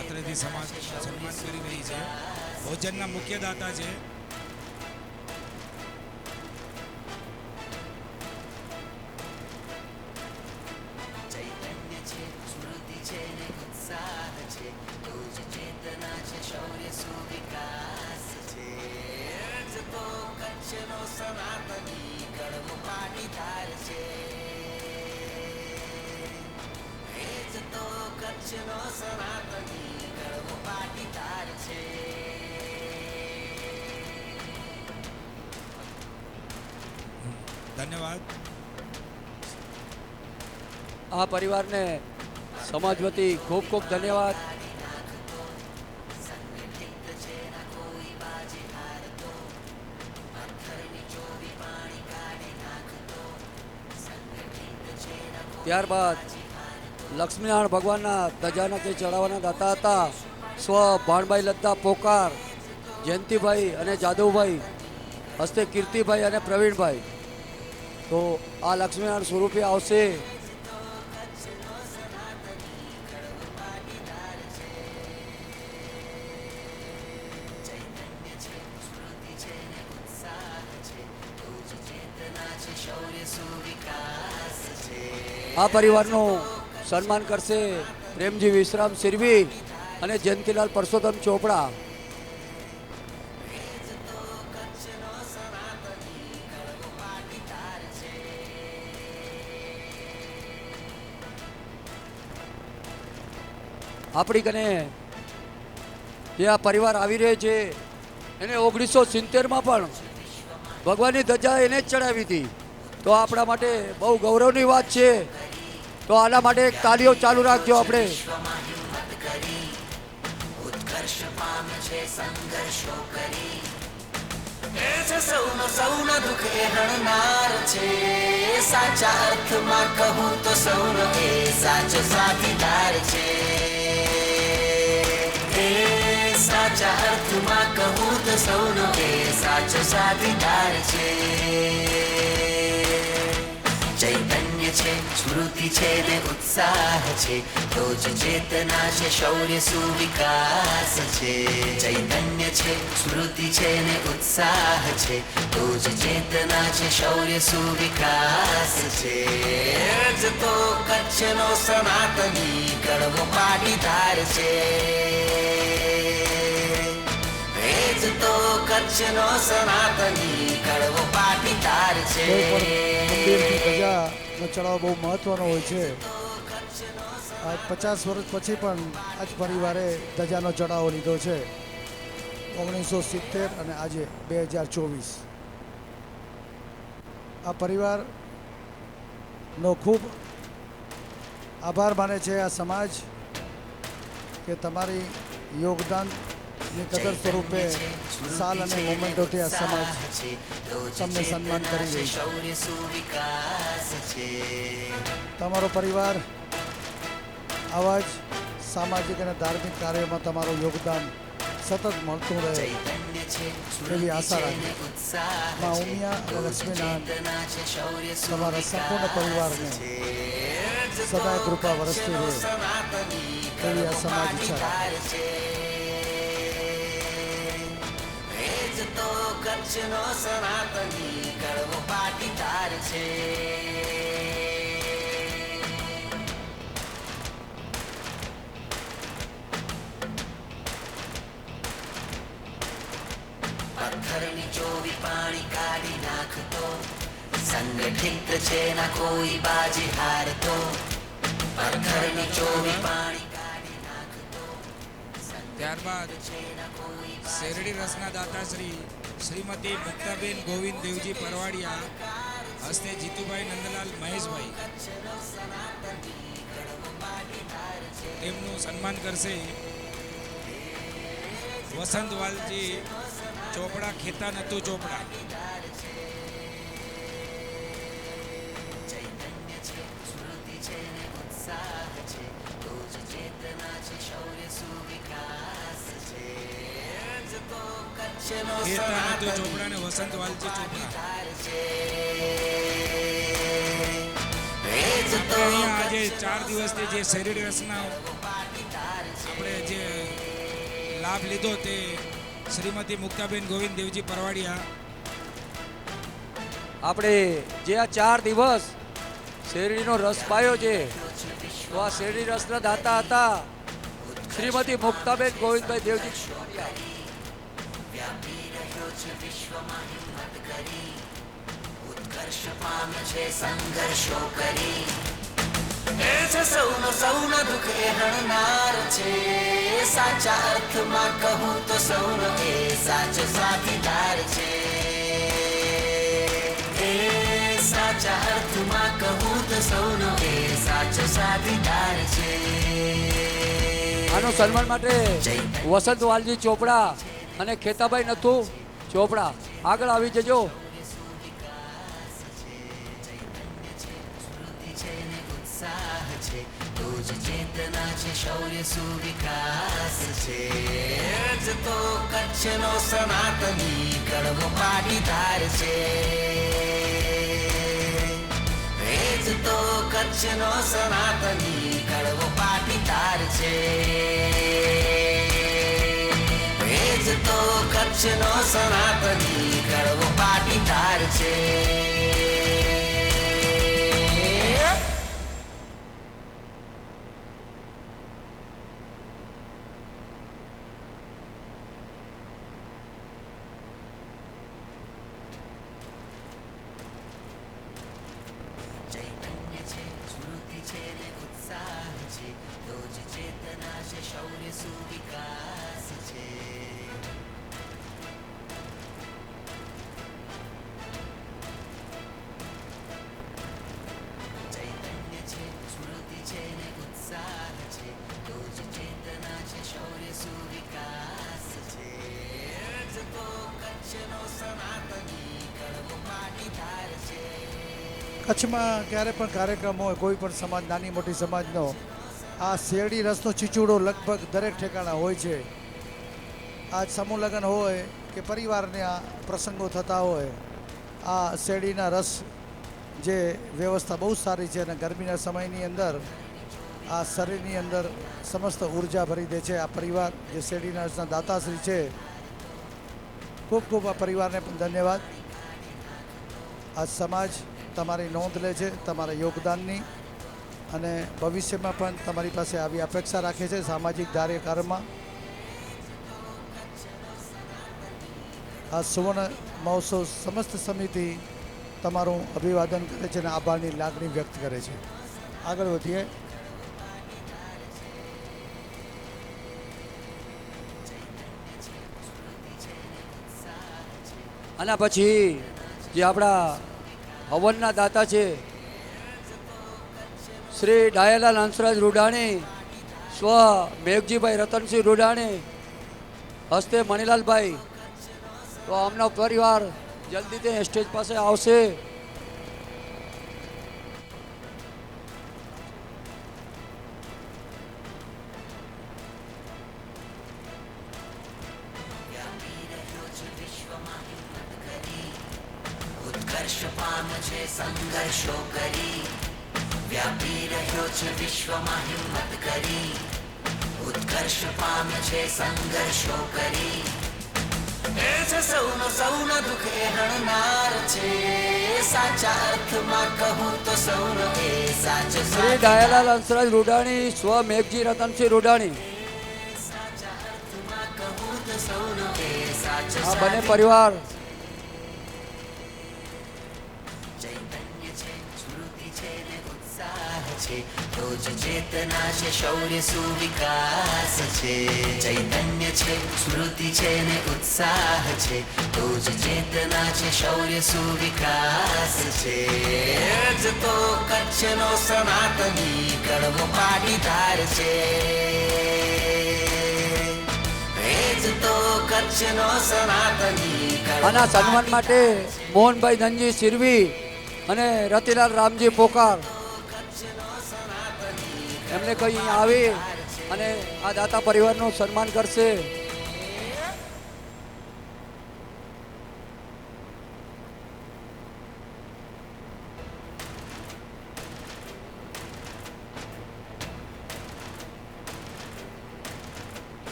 અત્રેથી સમાજ સન્માન કરી રહી છે. ભોજનના મુખ્ય દાતા છે ચૈતન્ય છે સ્મૃતિ છે ને ઉત્સાહ છે તો જ ચેતના છે શૌર્ય સુવિકાસ છે જ તો કચ્છનો સનાતની કડવો પાટીદાર છે જ તો કચ્છનો સનાતની કડવો પાટીદાર છે ધન્યવાદ. આ પરિવારને સમાજ વતી ખૂબ ખૂબ ધન્યવાદ. ત્યારબાદ લક્ષ્મીનારાયણ ભગવાનના ધજાના જે ચડાવવાના દાતા હતા સ્વ ભાણભાઈ લદ્દા પોકાર, જયંતિભાઈ અને જાદવભાઈ, હસ્તે કીર્તિભાઈ અને પ્રવીણભાઈ. તો આ લક્ષ્મીનારાયણ સ્વરૂપે આવશે. આ પરિવારનું સન્માન કરશે પ્રેમજી વિશ્રામ સિરવી અને જયંતિલાલ પરસોત્તમ ચોપડા. આપણી કને જે આ પરિવાર આવી રહ્યો છે એને 1970માં પણ ભગવાનની ધજા એને જ ચડાવી હતી. તો આપણા માટે બહુ ગૌરવની વાત છે. તો આના માટે એક તાલીઓ ચાલુ રાખજો આપણે. ઉત્કર્ષ પામે છે સંઘર્ષો કરી એ છે સૌનો દુઃખ એ હણનાર છે સાચા અર્થમાં કહું તો સૌનો એ સાચો સાથીદાર છે એ સાચા અર્થમાં કહું તો સૌનો એ સાચો સાથીદાર છે ચૈતન્ય છે સ્મૃતિ છે ને ઉત્સાહ છે તો જ ચેતના છે શૌર્ય સુવિકાસ છે ચૈતન્ય છે સ્મૃતિ છે ને ઉત્સાહ છે તો જ ચેતના છે શૌર્ય સુવિકાસ છે જ તો કચ્છનો સનાતની કડવો પાટીદાર છે જ તો કચ્છનો સનાતની કડવો પાટીદાર છે મંદિરની ધજાનો ચડાવ બહુ મહત્વનો હોય છે. આજ 50 વર્ષ પછી પણ આજ પરિવારે ધજાનો ચડાવો લીધો છે. 1970 અને આજે 2024. આ પરિવારનો ખૂબ આભાર માને છે આ સમાજ કે તમારી યોગદાનની કદર સ્વરૂપે સાલ અને મોમેન્ટોથી આ સમાજ તમને સન્માન કરી રહી છે. તમારો પરિવાર આવા જ સામાજિક અને ધાર્મિક કાર્યોમાં તમારું યોગદાન સતત મળતું રહે એવી આશા રાખી. માં ઉમિયા અને લક્ષ્મીનારાયણ તમારા સંપૂર્ણ પરિવારને સદાય કૃપા વરસતી રહે એવી આ સમાજ ઈચ્છા રાખે. તો કચ્છનો સનાતની કડવો પાટીદાર છે પરખરની ચોવી પાણી કાઢી નાખતો, સંગઠિત છે ના કોઈ બાજી હારતો, પરખરની ચોવી પાણી કાઢી નાખતો, ત્યારબાદ શેરડી રસના દાતાશ્રી શ્રીમતી મુક્તાબેન ગોવિંદ દેવજી પરવાડિયા હસ્તે જીતુભાઈ નંદલાલ મહેશભાઈ તેમનું સન્માન કરશે વસંતવાલજી ચોપડા ખેતા નતુ ચોપડા. ચૈતન્ય છે, સ્મૃતિ છે ને ઉત્સાહ છે, તો જ ચેતના છે, શૌર્ય સુવિકાસ છે. જ તો કચ્છનો ખેતા નતુ ચોપડા ને વસંતવાલજી ચોપડા. અહીંયા આજે 4 દિવસથી જે શેરડી રસના આપણે જે લાભ લીધો તે શ્રીમતી મુક્તાબેન ગોવિંદ દેવજી પરવાડિયા આપણે જે આ 4 દિવસ શેરડીનો રસ પાયો છે તો આ શેરડી રસના દાતા હતા શ્રીમતી મુક્તાબેન ગોવિંદભાઈ દેવજી પરવાડિયા. વ્યાપી રહ્યો છે વિશ્વમાં હિંમત કરી, ઉત્કર્ષ પામે છે સંઘર્ષો કરી. એ છે સૌનો દુઃખ એ હણનાર છે, સાચા અર્થમાં કહું તો સૌનો એ સાચો સાથીદાર છે. એ સાચા અર્થમાં કહું તો સૌનો એ સાચો સાથીદાર છે. આનો સન્માન માટે વસંતવાલજી ચોપડા અને ખેતાભાઈ નથુ ચોપડા આગળ આવી જજો. ઉત્સાહ છે, તો જ ચેતના છે, શૌર્ય સુવિકાસ છે. જ તો કચ્છનો સનાતની કડવો પાટીદાર છે. એ જ તો કચ્છનો સનાતની કડવો પાટીદાર છે. એ જ તો કચ્છનો સનાતની કડવો પાટીદાર છે. ચૈતન્ય છે, સ્મૃતિ છે ને ઉત્સાહ છે, તો જ ચેતના છે, શૌર્ય સુવિકાસ છે. ચૈતન્ય છે, સ્મૃતિ છે ને ઉત્સાહ છે, તો જ ચેતના છે, શૌર્ય સુવિકાસ છે. જ તો કચ્છનો સનાતની કડવો પાટીદાર છે. કચ્છમાં ક્યારે પણ કાર્યક્રમ હોય કોઈ પણ સમાજ નાની મોટી સમાજનો આ શેરડી રસનો ચીચુડો લગભગ દરેક ઠેકાણા હોય છે. આજ સમૂહ લગ્ન હોય કે પરિવારના પ્રસંગો થતા હોય આ શેરડીના રસ જે વ્યવસ્થા બહુ સારી છે અને ગરમીના સમયની અંદર આ શરીરની અંદર સમસ્ત ઉર્જા ભરી દે છે. આ પરિવાર જે શેરડીના રસના દાતાશ્રી છે ખૂબ ખૂબ આ પરિવારને પણ ધન્યવાદ. આ સમાજ તમારી નોંધ લે છે તમારા યોગદાનની અને ભવિષ્યમાં પણ તમારી પાસે આવી અપેક્ષા રાખે છે સામાજિક કાર્યક્રમમાં. આ સુવર્ણ મહોત્સવ સમસ્ત સમિતિ તમારું અભિવાદન કરે છે અને આભારની લાગણી વ્યક્ત કરે છે. આગળ વધીએ. આના પછી જે આપણા હવનના દાતા છે શ્રી ડાયાલાલ હંસરાજ રૂડાણી સ્વ મેઘજીભાઈ રતનસિંહ રૂડાણી હસ્તે મણિલાલભાઈ, તો આમનો પરિવાર જલ્દીથી સ્ટેજ પાસે આવશે. ઉત્કર્ષ પામે છે સંઘર્ષો કરી, વ્યાપી રહ્યો છે વિશ્વમાં હિંમત કરી. ઉત્કર્ષ પામે છે સંઘર્ષો કરી. એ છે સૌનો દુઃખ એ હણનાર છે, સાચા અર્થમાં કહું તો સૌનો એ સાચો શ્રી ડાયાલાલ હંસરાજ રૂડાણી સ્વ મેઘજી રતનસિંહ રૂડાણી. સાચા અર્થમાં કહું તો સૌનો એ સાચો આ બંને પરિવાર ચૈતન્ય છે સ્મૃતિ છે ને ઉત્સાહ છે તો જ ચેતના છે શૌર્ય સુવિકાસ છે ચૈતન્ય છે સ્મૃતિ છે ને ઉત્સાહ છે તો જ ચેતના છે શૌર્ય સુવિકાસ છે જ તો કચ્છનો સનાતની કડવો પાટીદાર છે જ તો કચ્છનો સનાતની આના સન્માન માટે મોહનભાઈ ધનજી સિરવી અને રતિલાલ રામજી પોકાર એમને કહી અહીંયા આવી અને આ દાતા પરિવારનું સન્માન કરશે.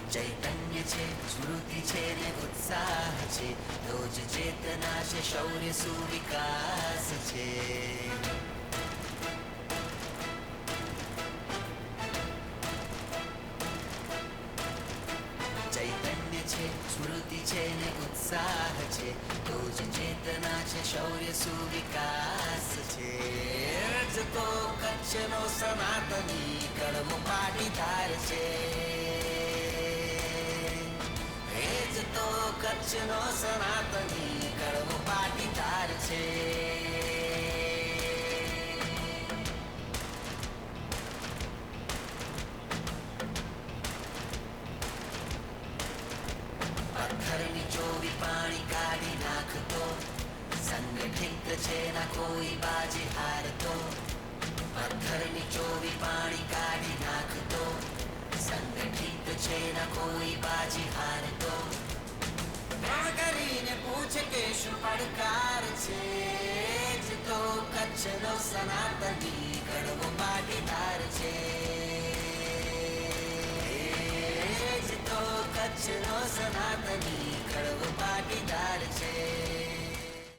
ચૈતન્ય છે સ્મૃતિ છે ને ઉત્સાહ છે તો જ ચેતના છે શૌર્ય સુવિકાસ છે ચૈતન્ય છે સ્મૃતિ છે ને ઉત્સાહ છે તો જ ચેતના છે શૌર્ય સુવિકાસ છે જ તો કચ્છનો સનાતની કડવો પાટીદાર છે જ તો કચ્છનો સનાતની કડવો પાટીદાર છે પથ્થરની ચોવી પાણી કાઢી નાખતો સંગઠિત છે ના કોઈ બાજી હારતો પથ્થરની ચોવી પાણી કાઢી નાખતો સંગઠિત છે ના કોઈ બાજી હારતો પ્રણ કરીને પૂછે કે શું પડકાર છે જ તો કચ્છનો સનાતની કડવો પાટીદાર છે જ તો કચ્છનો સનાતની કડવો પાટીદાર છે